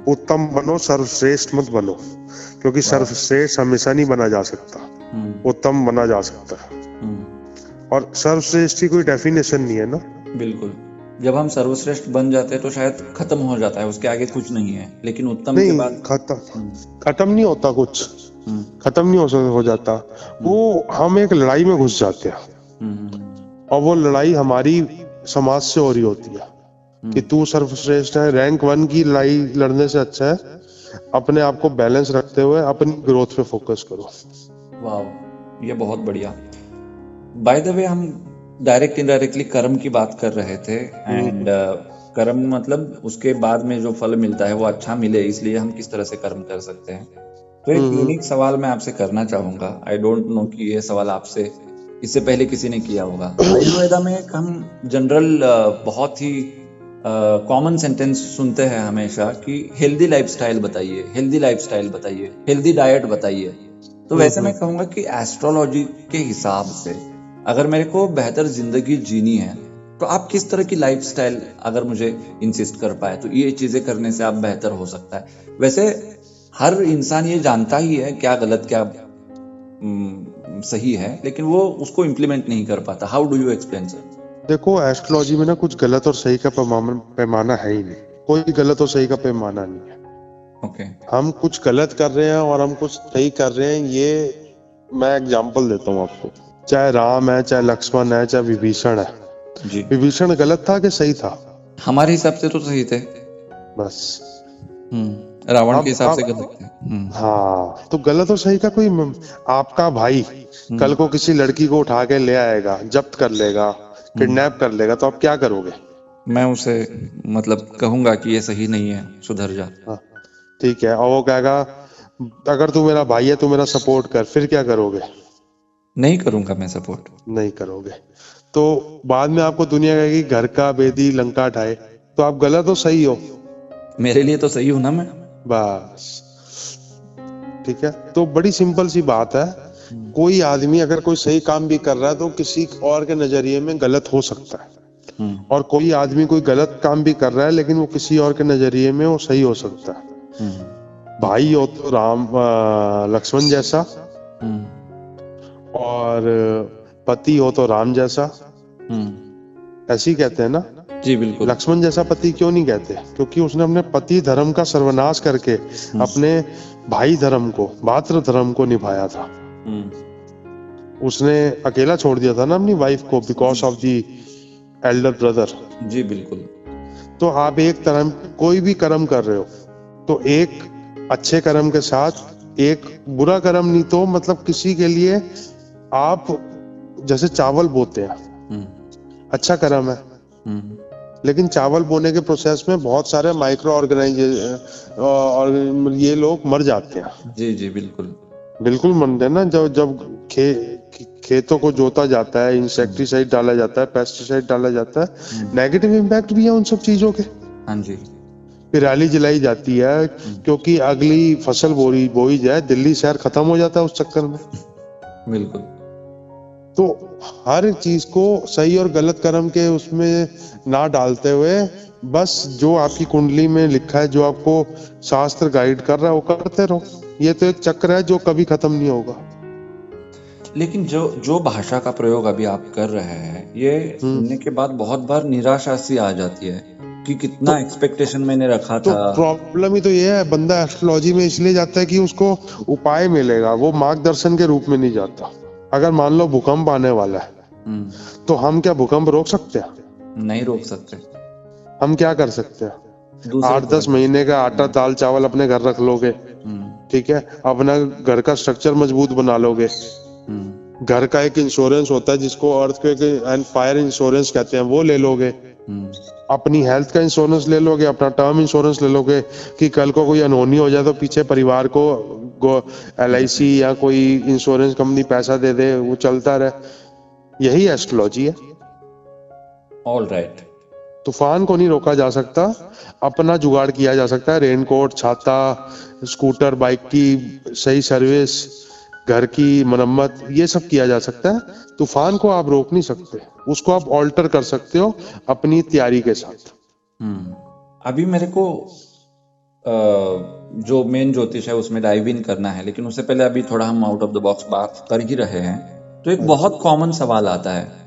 उत्तम बनो, सर्वश्रेष्ठ मत बनो, क्योंकि सर्वश्रेष्ठ हमेशा नहीं बना जा सकता, उत्तम बना जा सकता है। और सर्वश्रेष्ठ की कोई डेफिनेशन नहीं है ना। बिल्कुल। जब हम सर्वश्रेष्ठ बन जाते हैं तो शायद खत्म हो जाता है, उसके आगे कुछ नहीं है, लेकिन उत्तम के बाद खत्म नहीं होता, कुछ खत्म नहीं हो जाता। वो हम एक लड़ाई में घुस जाते हैं, और वो लड़ाई हमारी समाज से हो रही होती है कि तू सर्वश्रेष्ठ है। रैंक 1 की लड़ाई लड़ने से अच्छा है अपने आप को बैलेंस रखते हुए अपनी ग्रोथ पे फोकस करो। वाह, ये बहुत बढ़िया। बाय द वे, हम डायरेक्ट इनडायरेक्टली कर्म की बात कर रहे थे, एंड कर्म मतलब उसके बाद में जो फल मिलता है वो अच्छा मिले, इसलिए हम किस तरह से कर्म कर सकते हैं। तो एक यूनिक सवाल मैं आपसे करना चाहूंगा। आई डोंट नो कि ये सवाल आपसे इससे पहले किसी ने किया होगा। आयुर्वेदा में एक हम जनरल बहुत ही कॉमन सेंटेंस सुनते हैं हमेशा कि हेल्दी लाइफस्टाइल बताइए, हेल्दी लाइफस्टाइल बताइए, हेल्दी डाइट बताइए। तो वैसे मैं कहूंगा कि एस्ट्रोलॉजी के हिसाब से अगर मेरे को बेहतर जिंदगी जीनी है तो आप किस तरह की लाइफस्टाइल अगर मुझे इंसिस्ट कर पाए तो ये चीजें करने से आप बेहतर हो सकता है। वैसे हर इंसान ये जानता ही है क्या गलत क्या सही है, लेकिन वो उसको इम्प्लीमेंट नहीं कर पाता। How do you explain sir? देखो, एस्ट्रोलॉजी में ना कुछ गलत और सही का पैमाना है ही नहीं। कोई गलत और सही का पैमाना नहीं है। ओके। हम कुछ गलत कर रहे हैं और हम कुछ सही कर रहे हैं, ये मैं एग्जांपल देता हूँ आपको। चाहे राम है, चाहे लक्ष्मण है, चाहे विभीषण है। जी। विभीषण गलत था कि सही था? हमारे हिसाब से तो सही थे। बस। रावण अब के हिसाब से अब गलत थे। हाँ, तो गलत और सही का कोई आपका भाई कल को किसी लड़की को उठा के ले आएगा, जब्त कर लेगा, किडनैप कर लेगा, तो आप क्या करोगे? मैं उसे मतलब कहूंगा कि ये सही नहीं है, सुधर जा। हाँ, ठीक है। और वो कहेगा अगर तू मेरा भाई है, तू मेरा सपोर्ट कर, फिर क्या करोगे? नहीं करूंगा मैं सपोर्ट। नहीं करोगे। तो बाद में आपको दुनिया कहेगी घर का बेदी लंका ढाए, तो आप गलत हो सही हो? मेरे लिए तो सही हूं ना मैं। बस, ठीक है। तो बड़ी सिंपल सी बात है। कोई आदमी अगर कोई सही काम भी कर रहा है तो किसी और के नजरिए में गलत हो सकता है, और कोई आदमी कोई गलत काम भी कर रहा है लेकिन वो किसी और के नजरिए में वो सही हो सकता है। भाई हो तो राम लक्ष्मण जैसा, और पति हो तो राम जैसा। ऐसे ही कहते हैं ना? जी बिल्कुल। लक्ष्मण जैसा पति क्यों नहीं कहते? क्योंकि उसने अपने पति धर्म का सर्वनाश करके अपने भाई धर्म को, मातृ धर्म को निभाया था। उसने अकेला छोड़ दिया था ना अपनी वाइफ को, because of the elder brother. जी बिल्कुल। तो आप एक तरह कोई भी कर्म कर रहे हो तो एक अच्छे कर्म के साथ एक बुरा कर्म, नहीं तो मतलब किसी के लिए आप जैसे चावल बोते हैं, अच्छा कर्म है, लेकिन चावल बोने के प्रोसेस में बहुत सारे माइक्रो ऑर्गेनाइजेशन और ये लोग मर जाते हैं। जी जी बिल्कुल। बिल्कुल मरते हैं ना। जब खेतों को जोता जाता है, इंसेक्टिसाइड डाला जाता है, पेस्टिसाइड डाला जाता है, नेगेटिव इम्पैक्ट भी है उन सब चीजों के। हाँ जी। पराली जलाई जाती है क्योंकि अगली फसल बोई जाए, दिल्ली शहर खत्म हो जाता है उस चक्कर में। बिल्कुल। तो हर चीज को सही और गलत कर्म के उसमें ना डालते हुए, बस जो आपकी कुंडली में लिखा है, जो आपको शास्त्र गाइड कर रहा है, वो करते रहो। ये तो एक चक्र है जो कभी खत्म नहीं होगा। लेकिन जो भाषा का प्रयोग अभी आप कर रहे हैं, ये सुनने के बाद बहुत बार निराशा सी आ जाती है कि कितना एक्सपेक्टेशन मैंने रखा तो था। प्रॉब्लम ही तो ये है, बंदा एस्ट्रोलॉजी में इसलिए जाता है कि उसको उपाय मिलेगा, वो मार्गदर्शन के रूप में नहीं जाता। अगर मान लो भूकंप आने वाला है, तो हम क्या भूकंप रोक सकते हैं? नहीं रोक सकते। हम क्या कर सकते हैं? 8-10 महीने का आटा दाल चावल अपने घर रख लोगे, ठीक है, अपना घर का स्ट्रक्चर मजबूत बना लोगे। घर का एक इंश्योरेंस होता है जिसको अर्थक्वेक एंड फायर इंश्योरेंस कहते हैं, वो ले लोगे। अपनी हेल्थ का इंश्योरेंस ले लोगे, अपना टर्म इंश्योरेंस ले लोगे कि कल को कोई अनहोनी हो जाए तो पीछे परिवार को LIC या कोई इंश्योरेंस कंपनी पैसा दे दे, वो चलता रहे। यही एस्ट्रोलॉजी है। All right. तूफान को नहीं रोका जा सकता, अपना जुगाड़ किया जा सकता है। रेनकोट, छाता, स्कूटर, बाइक की सही सर्विस, घर की मरम्मत, ये सब किया जा सकता है। तूफान को आप रोक नहीं सकते, उसको आप ऑल्टर कर सकते हो अपनी तैयारी के साथ। अभी मेरे को जो मेन ज्योतिष है उसमें डाइव इन करना है, लेकिन उससे पहले अभी थोड़ा हम आउट ऑफ द बॉक्स बात कर ही रहे हैं, तो एक बहुत कॉमन सवाल आता है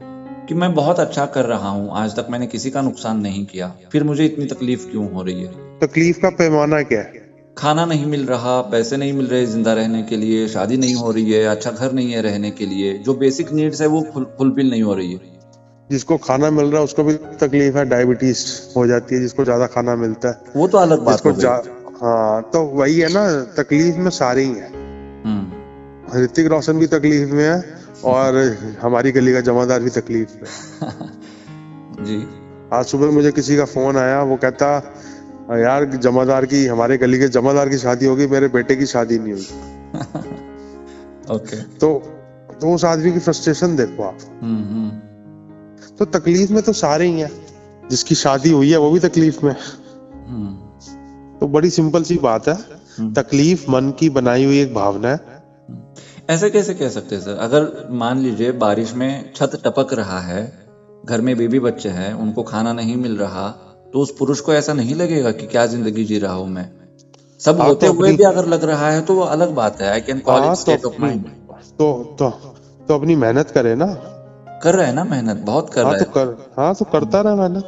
कि मैं बहुत अच्छा कर रहा हूँ, आज तक मैंने किसी का नुकसान नहीं किया, फिर मुझे इतनी तकलीफ क्यों हो रही है? तकलीफ का पैमाना क्या है? खाना नहीं मिल रहा, पैसे नहीं मिल रहे जिंदा रहने के लिए, शादी नहीं हो रही है, अच्छा घर नहीं है रहने के लिए, जो बेसिक नीड्स है वो फुलफिल नहीं हो रही है। जिसको खाना मिल रहा है उसको भी तकलीफ है, डायबिटीज हो जाती है जिसको ज्यादा खाना मिलता है। वो तो अलग बात हो गई। हाँ, तो वही है ना, तकलीफ में सारे ही है। ऋतिक रोशन भी तकलीफ में है और हमारी गली का जमादार भी तकलीफ में। जी। आज सुबह मुझे किसी का फोन आया, वो कहता यार जमादार की, हमारे गली के जमादार की शादी होगी, मेरे बेटे की शादी नहीं हुई। ओके। तो उस आदमी की फ्रस्ट्रेशन देखो आप। तो तकलीफ में तो सारे ही हैं, जिसकी शादी हुई है वो भी तकलीफ में। तो बड़ी सिंपल सी बात है, तकलीफ मन की बनाई हुई एक भावना है। ऐसे कैसे कह सकते हैं सर? अगर मान लीजिए बारिश में छत टपक रहा है, घर में बेबी बच्चे हैं, उनको खाना नहीं मिल रहा, तो उस पुरुष को ऐसा नहीं लगेगा कि क्या जिंदगी जी रहा हूं मैं? सब होते हुए भी अगर लग रहा है तो वो अलग बात है। I can call it state of mind. तो अपनी मेहनत करे ना। कर रहे हैं ना, मेहनत बहुत कर रहे हैं। हाँ तो करता रहे मेहनत,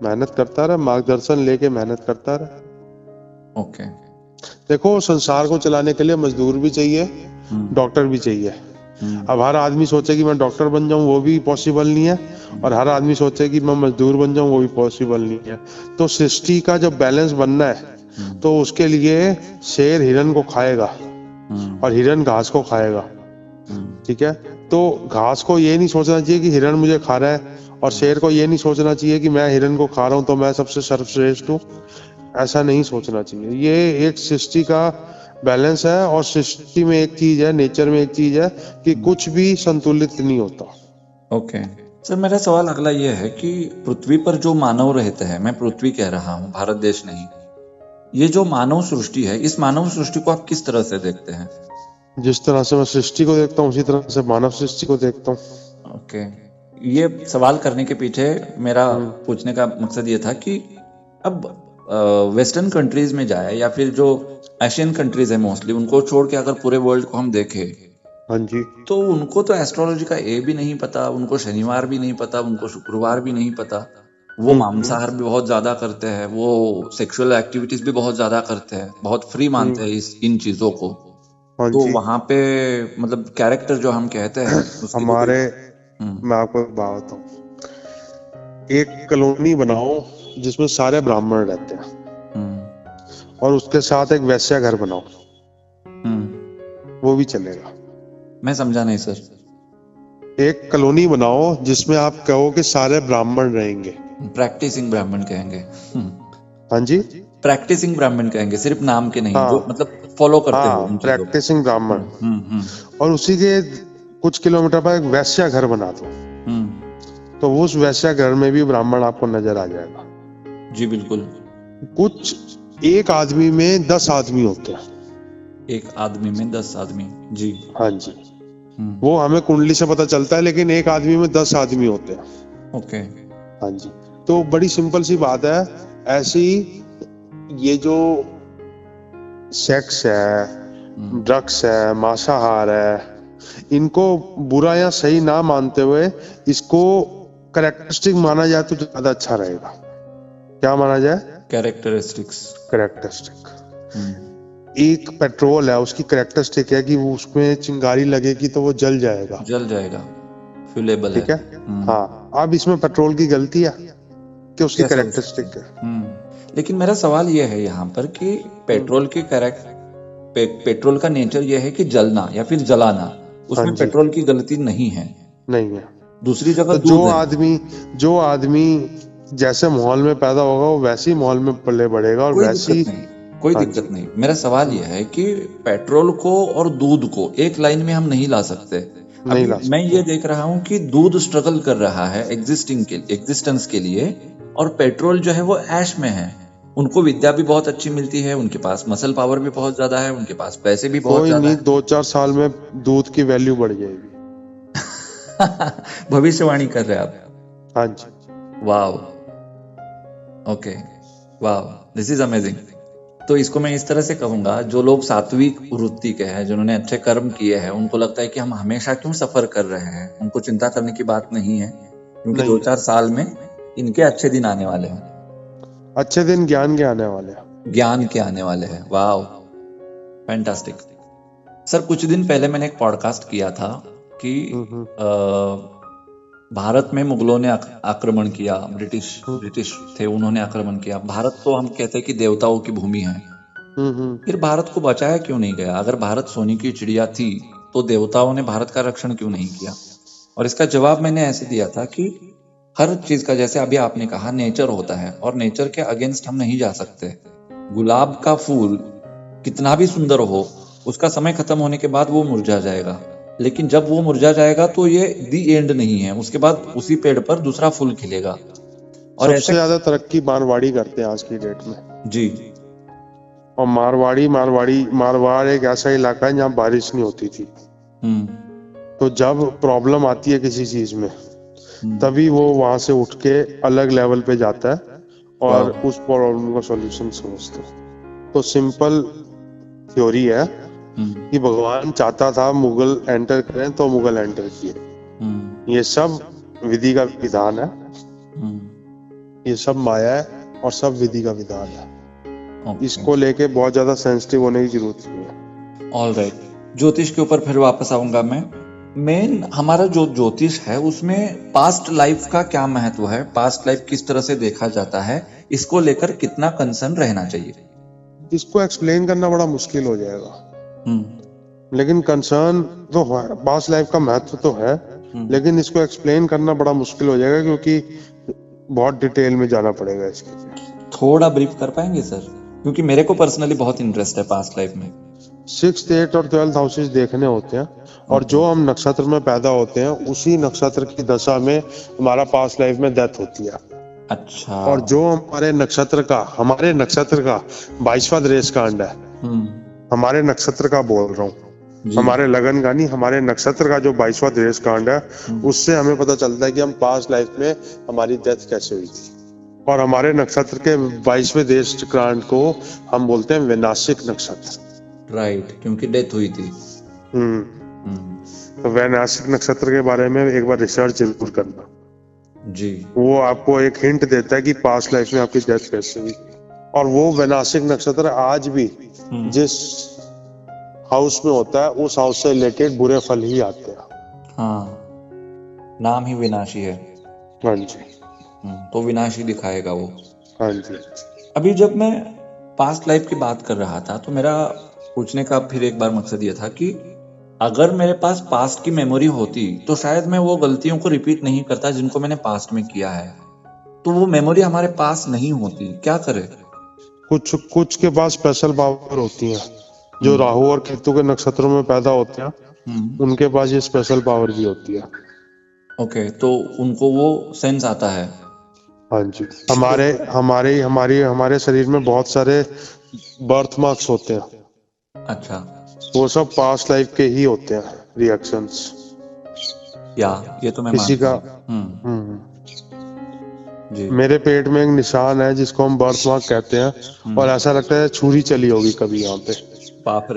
मेहनत करता रहे, मार्गदर्शन लेके मेहनत करता रहे। ओके। देखो संसार को चलाने के लिए मजदूर भी चाहिए, डॉक्टर भी चाहिए। अब हर आदमी सोचे कि मैं डॉक्टर बन जाऊं, वो भी पॉसिबल नहीं है, और हर आदमी सोचे कि मैं मजदूर बन जाऊं, वो भी पॉसिबल नहीं है। तो सृष्टि का जब बैलेंस बनना है तो उसके लिए शेर हिरन को खाएगा और हिरन घास को खाएगा, ठीक है। तो घास को ये नहीं सोचना चाहिए कि हिरन मुझे खा रहा है, और शेर को ये नहीं सोचना चाहिए कि मैं हिरन को खा रहा हूं तो मैं सबसे सर्वश्रेष्ठ हूँ। ऐसा नहीं सोचना चाहिए। ये एक सृष्टि का बैलेंस है, और सृष्टि में एक चीज है, नेचर में एक चीज है कि कुछ भी संतुलित नहीं होता। ओके सर, मेरा सवाल अगला ये है कि पृथ्वी पर जो मानव रहते हैं, मैं पृथ्वी कह रहा हूँ, भारत देश नहीं, ये जो मानव सृष्टि है, इस मानव सृष्टि को आप किस तरह से देखते हैं? जिस तरह से मैं सृष्टि को देखता हूँ उसी तरह से मानव सृष्टि को देखता हूँ। ओके, ये सवाल करने के पीछे मेरा पूछने का मकसद ये था कि अब वेस्टर्न कंट्रीज में जाए या फिर जो एशियन कंट्रीज है मोस्टली, उनको छोड़ के अगर पूरे वर्ल्ड को हम देखें, हाँ जी, तो उनको तो एस्ट्रोलॉजी का ए भी नहीं पता, उनको शनिवार भी नहीं पता, उनको शुक्रवार भी नहीं पता, वो मांसाहार भी बहुत ज्यादा करते हैं, वो सेक्सुअल एक्टिविटीज भी बहुत ज्यादा करते हैं, बहुत फ्री मानते हैं इन चीजों को। हाँ तो जी। वहां पे मतलब कैरेक्टर जो हम कहते हैं हमारे मैं आपको एक बात बताऊं, एक कॉलोनी बनाओ जिसमें सारे ब्राह्मण रहते हैं और उसके साथ एक वैश्या घर बनाओ, वो भी चलेगा। मैं समझा नहीं सर। एक कॉलोनी बनाओ जिसमें आप कहो कि सारे ब्राह्मण रहेंगे, प्रैक्टिसिंग ब्राह्मण कहेंगे। हाँ जी, प्रैक्टिसिंग ब्राह्मण कहेंगे, सिर्फ नाम के नहीं, हाँ, जो मतलब फॉलो करते हो उन चीजों को। प्रैक्टिसिंग ब्राह्मण। और उसी के कुछ किलोमीटर पर एक वैश्या घर बना दो, तो उस वैश्या घर में भी ब्राह्मण आपको नजर आ जाएगा। जी बिल्कुल। कुछ एक आदमी में 10 आदमी होते हैं। एक आदमी में 10 आदमी, जी हाँ जी, वो हमें कुंडली से पता चलता है, लेकिन एक आदमी में 10 आदमी होते हैं। ओके। हाँ जी, तो बड़ी सिंपल सी बात है। ऐसी ये जो सेक्स है, ड्रग्स है, मांसाहार है, इनको बुरा या सही ना मानते हुए इसको कैरेक्टरिस्टिक माना जाए तो ज्यादा अच्छा रहेगा। क्या माना जाए? कैरेक्टरिस्टिक्स। कैरेक्टरिस्टिक। एक पेट्रोल है, उसकी कैरेक्टरिस्टिक है कि वो उसमें चिंगारी लगेगी तो वो जल जाएगा, जल जाएगा, फ्यूलेबल है। ठीक है। हाँ, अब इसमें पेट्रोल की गलती है कि उसकी कैरेक्टरिस्टिक है। लेकिन मेरा सवाल ये है यहाँ पर कि पेट्रोल की पेट्रोल का नेचर ये है कि जलना या फिर जलाना, उसमें पेट्रोल की गलती नहीं है। नहीं है। दूसरी जगह तो जो आदमी जैसे माहौल में पैदा होगा वो वैसी माहौल में पले बढ़ेगा और वैसी कोई दिक्कत नहीं। मेरा सवाल यह है कि पेट्रोल को और दूध को एक लाइन में हम नहीं ला सकते। मैं ये देख रहा हूँ कि दूध स्ट्रगल कर रहा है एग्जिस्टेंस के लिए, और पेट्रोल जो है वो ऐश में है। उनको विद्या भी बहुत अच्छी मिलती है, उनके पास मसल पावर भी बहुत ज्यादा है, उनके पास पैसे भी बहुत ज्यादा है। 2-4 साल में दूध की वैल्यू बढ़ जाएगी। भविष्यवाणी कर रहे हैं आप? हाँ जी। Wow, okay, wow, this is amazing. तो इसको मैं इस तरह से कहूंगा, जो लोग सात्विक वृत्ति के हैं, जिन्होंने अच्छे कर्म किए हैं, उनको लगता है कि हम हमेशा क्यों सफर कर रहे हैं, उनको चिंता करने की बात नहीं है, क्योंकि 2-4 साल में इनके अच्छे दिन आने वाले हैं। अच्छे दिन ज्ञान के आने वाले हैं, ज्ञान के आने वाले हैं। वाव, फैंटास्टिक। सर, कुछ दिन पहले मैंने एक पॉडकास्ट किया था कि भारत में मुगलों ने आक्रमण किया, ब्रिटिश थे, उन्होंने आक्रमण किया। भारत तो हम कहते हैं कि देवताओं की भूमि है, फिर भारत को बचाया क्यों नहीं गया? अगर भारत सोने की चिड़िया थी तो देवताओं ने भारत का रक्षण क्यों नहीं किया? और इसका जवाब मैंने ऐसे दिया था कि हर चीज का, जैसे अभी आपने कहा, नेचर होता है और नेचर के अगेंस्ट हम नहीं जा सकते। गुलाब का फूल कितना भी सुंदर हो, उसका समय खत्म होने के बाद वो मुरझा जाएगा, लेकिन जब वो मुरझा जाएगा तो ये दी एंड नहीं है, उसके बाद उसी पेड़ पर दूसरा फूल खिलेगा। और सबसे ज्यादा तरक्की मारवाड़ी करते हैं आज की डेट में जी। और मारवाड़ एक ऐसा इलाका है जहाँ बारिश नहीं होती थी। तो जब प्रॉब्लम आती है किसी चीज में, तभी वो वहां से उठ के अलग लेवल पे जाता है और उस प्रॉब्लम का सॉल्यूशन समझता है। तो सिंपल थ्योरी है कि भगवान चाहता था मुगल एंटर करें तो मुगल एंटर किए। ये सब विधि का विधान है, ये सब माया है और सब विधि का विधान है। इसको लेके बहुत ज्यादा सेंसिटिव होने की जरूरत नहीं है। ऑलराइट, ज्योतिष के ऊपर फिर वापस आऊंगा मैं। मेन हमारा जो ज्योतिष है उसमें पास्ट लाइफ का क्या महत्व है, पास्ट लाइफ किस तरह से देखा जाता है, इसको लेकर कितना कंसर्न रहना चाहिए? इसको एक्सप्लेन करना बड़ा मुश्किल हो जाएगा, लेकिन कंसर्न तो है, पास्ट लाइफ का महत्व तो है, लेकिन इसको एक्सप्लेन करना बड़ा मुश्किल हो जाएगा क्योंकि बहुत डिटेल में जाना पड़ेगा इसके लिए। थोड़ा ब्रीफ कर पाएंगे सर, क्योंकि मेरे को पर्सनली बहुत इंटरेस्ट है पास्ट लाइफ में। 6th, 8th और 12th हाउसेस देखने होते हैं, और जो हम नक्षत्र में पैदा होते हैं उसी नक्षत्र की दशा में हमारा पास्ट लाइफ में डेथ होती है। अच्छा। और जो हमारे नक्षत्र का 22वां दृश्य कांड है, हमारे नक्षत्र का बोल रहा हूँ, हमारे लगन का नहीं, हमारे नक्षत्र का जो 22वां दृश्य कांड है, उससे हमें पता चलता है कि हम पास्ट लाइफ में हमारी डेथ कैसे हुई थी। और हमारे नक्षत्र के 22वें दृश्य कांड को हम बोलते हैं वैनाशिक नक्षत्र। राइट, क्योंकि डेथ हुई थी। तो वैनाशिक नक्षत्र के बारे में एक बार रिसर्च जरूर करना जी, वो आपको एक हिंट देता है कि पास्ट लाइफ में आपकी डेथ कैसे हुई। और वो वैनाशिक नक्षत्र आज भी जिस हाउस में होता है उस हाउस से रिलेटेड बुरे फल ही आते हैं। हाँ, नाम ही विनाशी है। हाँ जी। तो विनाशी दिखाएगा वो। हाँ जी। अभी जब मैं पास्ट लाइफ की बात कर रहा था तो मेरा पूछने का फिर एक बार मकसद ये था कि अगर मेरे पास पास्ट की मेमोरी होती तो शायद मैं वो गलतियों को रिपीट नहीं करता जिनको मैंने पास्ट में किया है। तो वो मेमोरी हमारे पास नहीं होती, क्या करे? कुछ के पास स्पेशल पावर होती है, जो राहु और केतु के नक्षत्रों में पैदा होते हैं उनके पास ये स्पेशल पावर भी होती है। ओके, तो उनको वो सेंस आता है। हाँ जी। हमारे शरीर में बहुत सारे बर्थ मार्क्स होते हैं। अच्छा। वो सब पास्ट लाइफ के ही होते हैं रिएक्शंस। या ये तो मैं किसी का जी। मेरे पेट में एक निशान है जिसको हम बर्थ मार्क कहते हैं, और ऐसा लगता है छुरी चली होगी कभी यहाँ पे,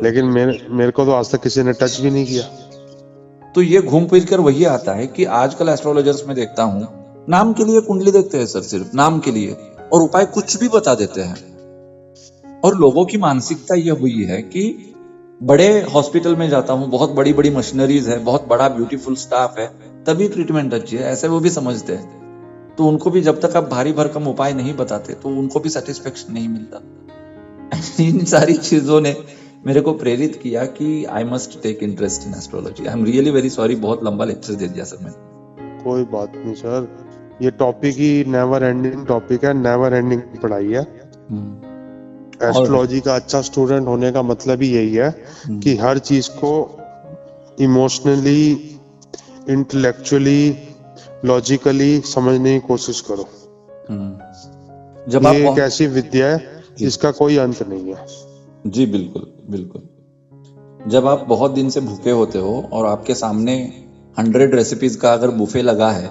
लेकिन मेरे को तो आज तक किसी ने टच भी नहीं किया। तो ये घूम फिर कर वही आता है कि आजकल एस्ट्रोलॉजर्स में देखता हूँ नाम के लिए कुंडली देखते हैं सर, सिर्फ नाम के लिए, और उपाय कुछ भी बता देते हैं। और लोगों की मानसिकता ये हुई है कि बड़े हॉस्पिटल में जाता हूँ, बहुत बड़ी बड़ी मशीनरीज है, बहुत बड़ा ब्यूटीफुल स्टाफ है, तभी ट्रीटमेंट अच्छी है, ऐसे वो भी समझते हैं। तो उनको भी जब तक आप भारी भरकम उपाय नहीं बताते तो उनको भी सेटिस्फेक्शन नहीं मिलता। इन सारी चीजों ने मेरे को प्रेरित किया कि I must take interest in astrology. I am really very sorry, बहुत लंबा लेक्चर दे दिया सर मैंने। कोई बात नहीं सर, ये topic he never ending topic है, नेवर एंडिंग पढ़ाई है। एस्ट्रोलॉजी का अच्छा स्टूडेंट होने का मतलब ही यही है कि हर चीज को इमोशनली, इंटेलेक्चुअली, लॉजिकली समझने की कोशिश करो। जब ये एक ऐसी विद्या है जिसका कोई अंत नहीं है। जी बिल्कुल बिल्कुल। जब आप बहुत दिन से भूखे होते हो और आपके सामने 100 रेसिपीज का अगर बुफे लगा है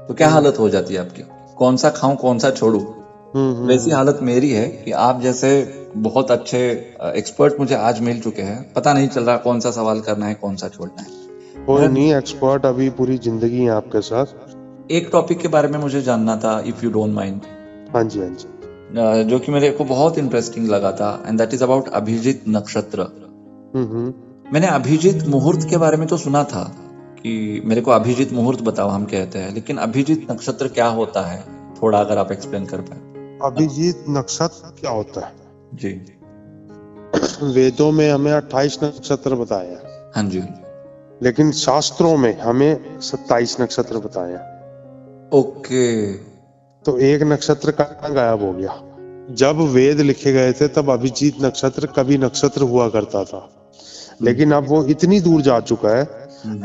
तो क्या हालत हो जाती है आपकी, कौन सा खाऊं कौन सा छोड़ूं? वैसी हालत मेरी है कि आप जैसे बहुत अच्छे एक्सपर्ट मुझे आज मिल चुके हैं, पता नहीं चल रहा कौन सा सवाल करना है कौन सा छोड़ना है। कोई नहीं, एक्सपर्ट अभी पूरी जिंदगी है आपके साथ। एक टॉपिक के बारे में मुझे जानना था, इफ यू डोंट माइंड। हाँ जी हाँ जी। जो कि मेरे को बहुत इंटरेस्टिंग लगा था, and that is about Abhijit nakshatra. मैंने अभिजीत मुहूर्त के बारे में तो सुना था कि मेरे को अभिजीत मुहूर्त बताओ, हम कहते हैं, लेकिन अभिजीत नक्षत्र क्या होता है, थोड़ा अगर आप एक्सप्लेन कर पाए। अभिजीत नक्षत्र क्या होता है? जी, वेदों में हमें 28 नक्षत्र बताए हैं। हाँ जी। लेकिन शास्त्रों में हमें 27 नक्षत्र बताए हैं। ओके। तो एक नक्षत्र कहाँ गायब हो गया? जब वेद लिखे गए थे तब अभिजीत नक्षत्र कभी नक्षत्र हुआ करता था, लेकिन अब वो इतनी दूर जा चुका है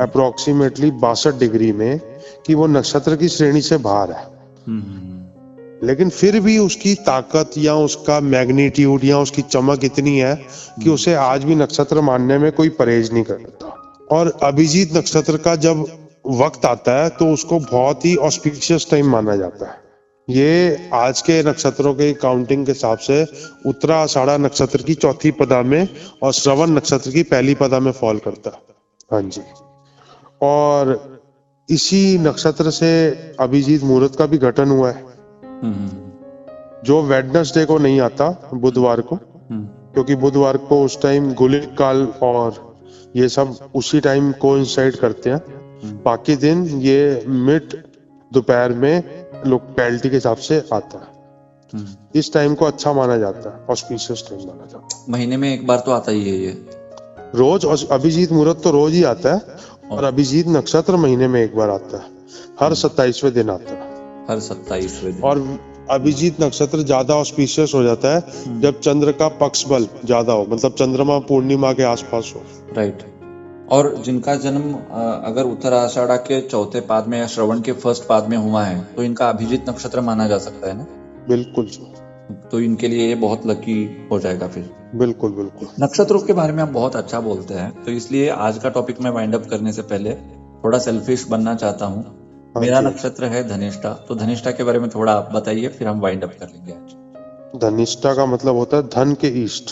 अप्रोक्सीमेटली 62 डिग्री में कि वो नक्षत्र की श्रेणी से बाहर है। लेकिन फिर भी उसकी ताकत या उसका मैग्नीट्यूड या उसकी चमक इतनी है कि उसे आज भी नक्षत्र मानने में कोई परहेज नहीं करता। और अभिजीत नक्षत्र का जब वक्त आता है तो उसको बहुत ही ऑस्पिशियस टाइम माना जाता है। ये आज के नक्षत्रों के काउंटिंग के हिसाब से उत्तरा आषाढ़ा नक्षत्र की चौथी पदा में और श्रवण नक्षत्र की पहली पदा में फॉल करता है। हाँ जी। और इसी नक्षत्र से अभिजीत मुहूर्त का भी गठन हुआ है, जो वेडनेसडे को नहीं आता, बुधवार को, क्योंकि बुधवार को उस टाइम गुलिक काल और ये सब उसी टाइम कोइंसाइड करते हैं। बाकी दिन ये मिड दोपहर में लोकेलिटी के हिसाब से आता है। इस टाइम को अच्छा माना जाता है, ऑस्पिशियस टाइम माना जाता है। महीने में एक बार तो आता ही है ये रोज, और अभिजीत मुहूर्त तो रोज ही आता है, और अभिजीत नक्षत्र महीने में एक बार आता है, हर 27वें दिन आता है। हर 27वें दिन। और अभिजीत नक्षत्र ज्यादा ऑस्पिशियस हो जाता है जब चंद्र का पक्ष बल ज्यादा हो, मतलब चंद्रमा पूर्णिमा के आसपास हो। राइट। और जिनका जन्म अगर उत्तर आषाढ़ा के चौथे पाद में या श्रवण के फर्स्ट पाद में हुआ है तो इनका अभिजीत नक्षत्र माना जा सकता है ना? बिल्कुल। तो इनके लिए ये बहुत लकी हो जाएगा फिर। बिल्कुल बिल्कुल। नक्षत्रों के बारे में आप बहुत अच्छा बोलते हैं, तो इसलिए आज का टॉपिक मैं वाइंड अप करने से पहले थोड़ा सेल्फिश बनना चाहता हूँ। मेरा नक्षत्र है धनिष्ठा, तो धनिष्ठा के बारे में थोड़ा आप बताइए, फिर हम वाइंड अप कर लेंगे आज। धनिष्ठा का मतलब होता है धन के ईष्ट।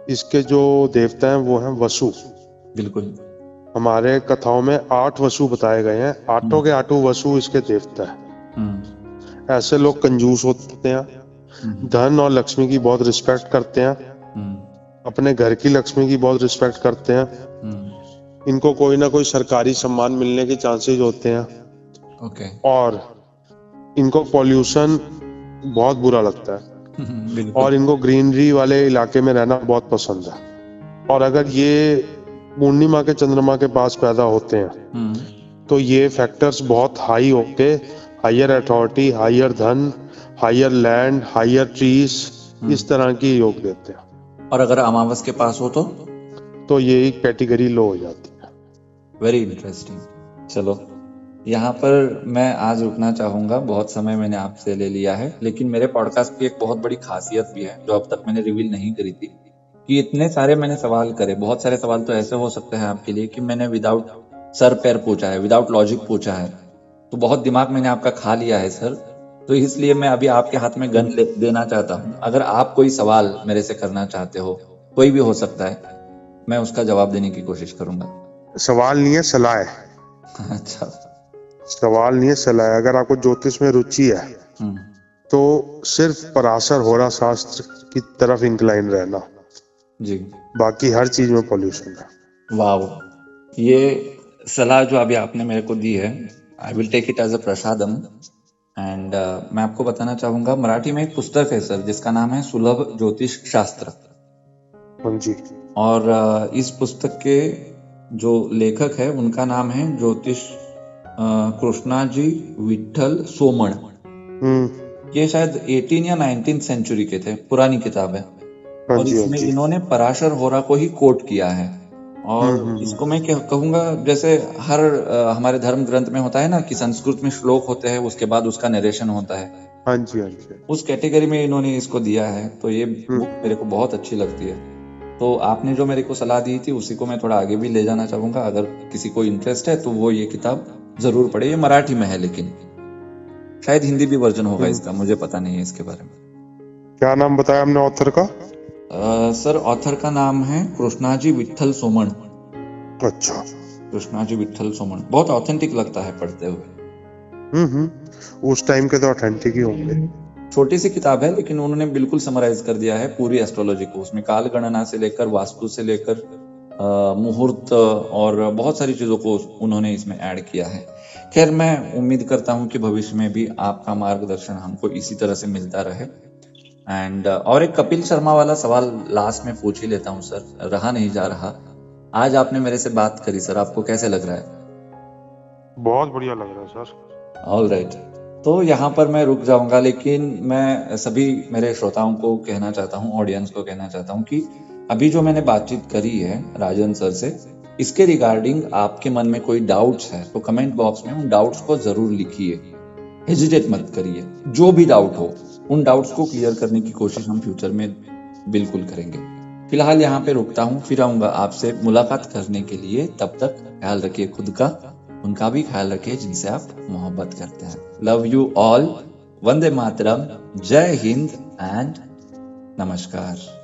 इसके जो देवता हैं वो हैं वसु। बिल्कुल। हमारे कथाओं में 8 वसु बताए गए हैं, 8 के 8 वसु इसके देवता है। ऐसे लोग कंजूस होते हैं, धन और लक्ष्मी की बहुत रिस्पेक्ट करते हैं, अपने घर की लक्ष्मी की बहुत रिस्पेक्ट करते हैं। इनको कोई ना कोई सरकारी सम्मान मिलने के चांसेस होते हैं। ओके। और इनको पॉल्यूशन बहुत बुरा लगता है और इनको ग्रीनरी वाले इलाके में रहना बहुत पसंद है। और अगर ये पूर्णिमा के चंद्रमा के पास पैदा होते हैं तो ये फैक्टर्स बहुत हाई होके हायर अथॉरिटी, हायर धन, हायर लैंड, हायर ट्रीज, इस तरह की योग देते हैं। और अगर अमावस के पास हो तो ये कैटेगरी लो हो जाती है। Very interesting. चलो, यहाँ पर मैं आज रुकना चाहूंगा। बहुत समय मैंने आपसे ले लिया है, लेकिन मेरे पॉडकास्ट की एक बहुत बड़ी खासियत भी है जो अब तक मैंने रिवील नहीं करी थी, कि इतने सारे मैंने सवाल करे। बहुत सारे सवाल तो ऐसे हो सकते हैं आपके लिए कि मैंने विदाउट सर पैर पूछा है, विदाउट लॉजिक पूछा है, तो बहुत दिमाग मैंने आपका खा लिया है सर। तो इसलिए मैं अभी आपके हाथ में गन देना चाहता हूँ। अगर आप कोई सवाल मेरे से करना चाहते हो, कोई भी हो सकता है, मैं उसका जवाब देने की कोशिश करूंगा। सवाल नहीं है, सलाह है। अच्छा, सवाल नहीं है, सलाह है। अगर आपको ज्योतिष में रुचि है तो सिर्फ पराशर होरा शास्त्र की तरफ इंक्लाइन रहना जी, बाकी हर चीज में पॉल्यूशन है। वाह, ये सलाह जो अभी आपने मेरे को दी है, I will take it as a prasadam. And मैं आपको बताना चाहूंगा, मराठी में एक पुस्तक है सर जिसका नाम है सुलभ ज्योतिष शास्त्र। जी। और इस पुस्तक के जो लेखक है उनका नाम है ज्योतिष कृष्णाजी विठल सोमण। ये शायद 18 या 19 सेंचुरी के थे, पुरानी किताब है। और इसमें इन्होंने पराशर होरा को ही कोट किया है। और इसको मैं कहूंगा, जैसे हर हमारे धर्म ग्रंथ में होता है ना कि संस्कृत में श्लोक होते हैं, उसके बाद उसका नरेशन होता है। हाँ जी, हाँ जी। उस कैटेगरी में इन्होंने इसको दिया है, तो ये बुक मेरे को बहुत अच्छी लगती है। तो आपने जो मेरे को सलाह दी थी उसी को मैं थोड़ा आगे भी ले जाना चाहूंगा। अगर किसी को इंटरेस्ट है तो वो ये किताब जरूर पढ़े। ये मराठी में है, लेकिन शायद हिंदी भी वर्जन होगा इसका, मुझे पता नहीं है इसके बारे में। क्या नाम बताया हमने ऑथर का? सर, ऑथर का नाम है कृष्णाजी विठल सोमण। अच्छा, कृष्णाजी विठल सोमण बहुत ऑथेंटिक लगता है पढ़ते हुए। उस टाइम के तो ऑथेंटिक ही होंगे। छोटी सी किताब है, लेकिन उन्होंने बिल्कुल समराइज कर दिया है पूरी एस्ट्रोलॉजी को। उसमें काल गणना से लेकर वास्तु से लेकर मुहूर्त और बहुत सारी चीजों को उन्होंने इसमें ऐड किया है। खैर, मैं उम्मीद करता हूं कि भविष्य में भी आपका मार्गदर्शन हमको इसी तरह से मिलता रहे। एंड और एक कपिल शर्मा वाला सवाल लास्ट में पूछ ही लेता हूं सर, रहा नहीं जा रहा। आज आपने मेरे से बात करी सर, आपको कैसे लग रहा है? बहुत बढ़िया लग रहा है सर। ऑल राइट, तो यहाँ पर मैं रुक जाऊंगा, लेकिन मैं सभी मेरे श्रोताओं को कहना चाहता हूँ, ऑडियंस को कहना चाहता हूँ कि अभी जो मैंने बातचीत करी है राजन सर से, इसके रिगार्डिंग आपके मन में कोई डाउट्स है तो कमेंट बॉक्स में उन डाउट्स को जरूर लिखिए। हेजिटेट मत करिए, जो भी डाउट हो उन डाउट्स को क्लियर करने की कोशिश हम फ्यूचर में बिल्कुल करेंगे। फिलहाल यहाँ पे रुकता हूँ, फिर आऊंगा आपसे मुलाकात करने के लिए। तब तक ख्याल रखिए खुद का। उनका भी ख्याल रखिए जिनसे आप मोहब्बत करते हैं। Love you all. Vande Mataram, जय हिंद एंड नमस्कार।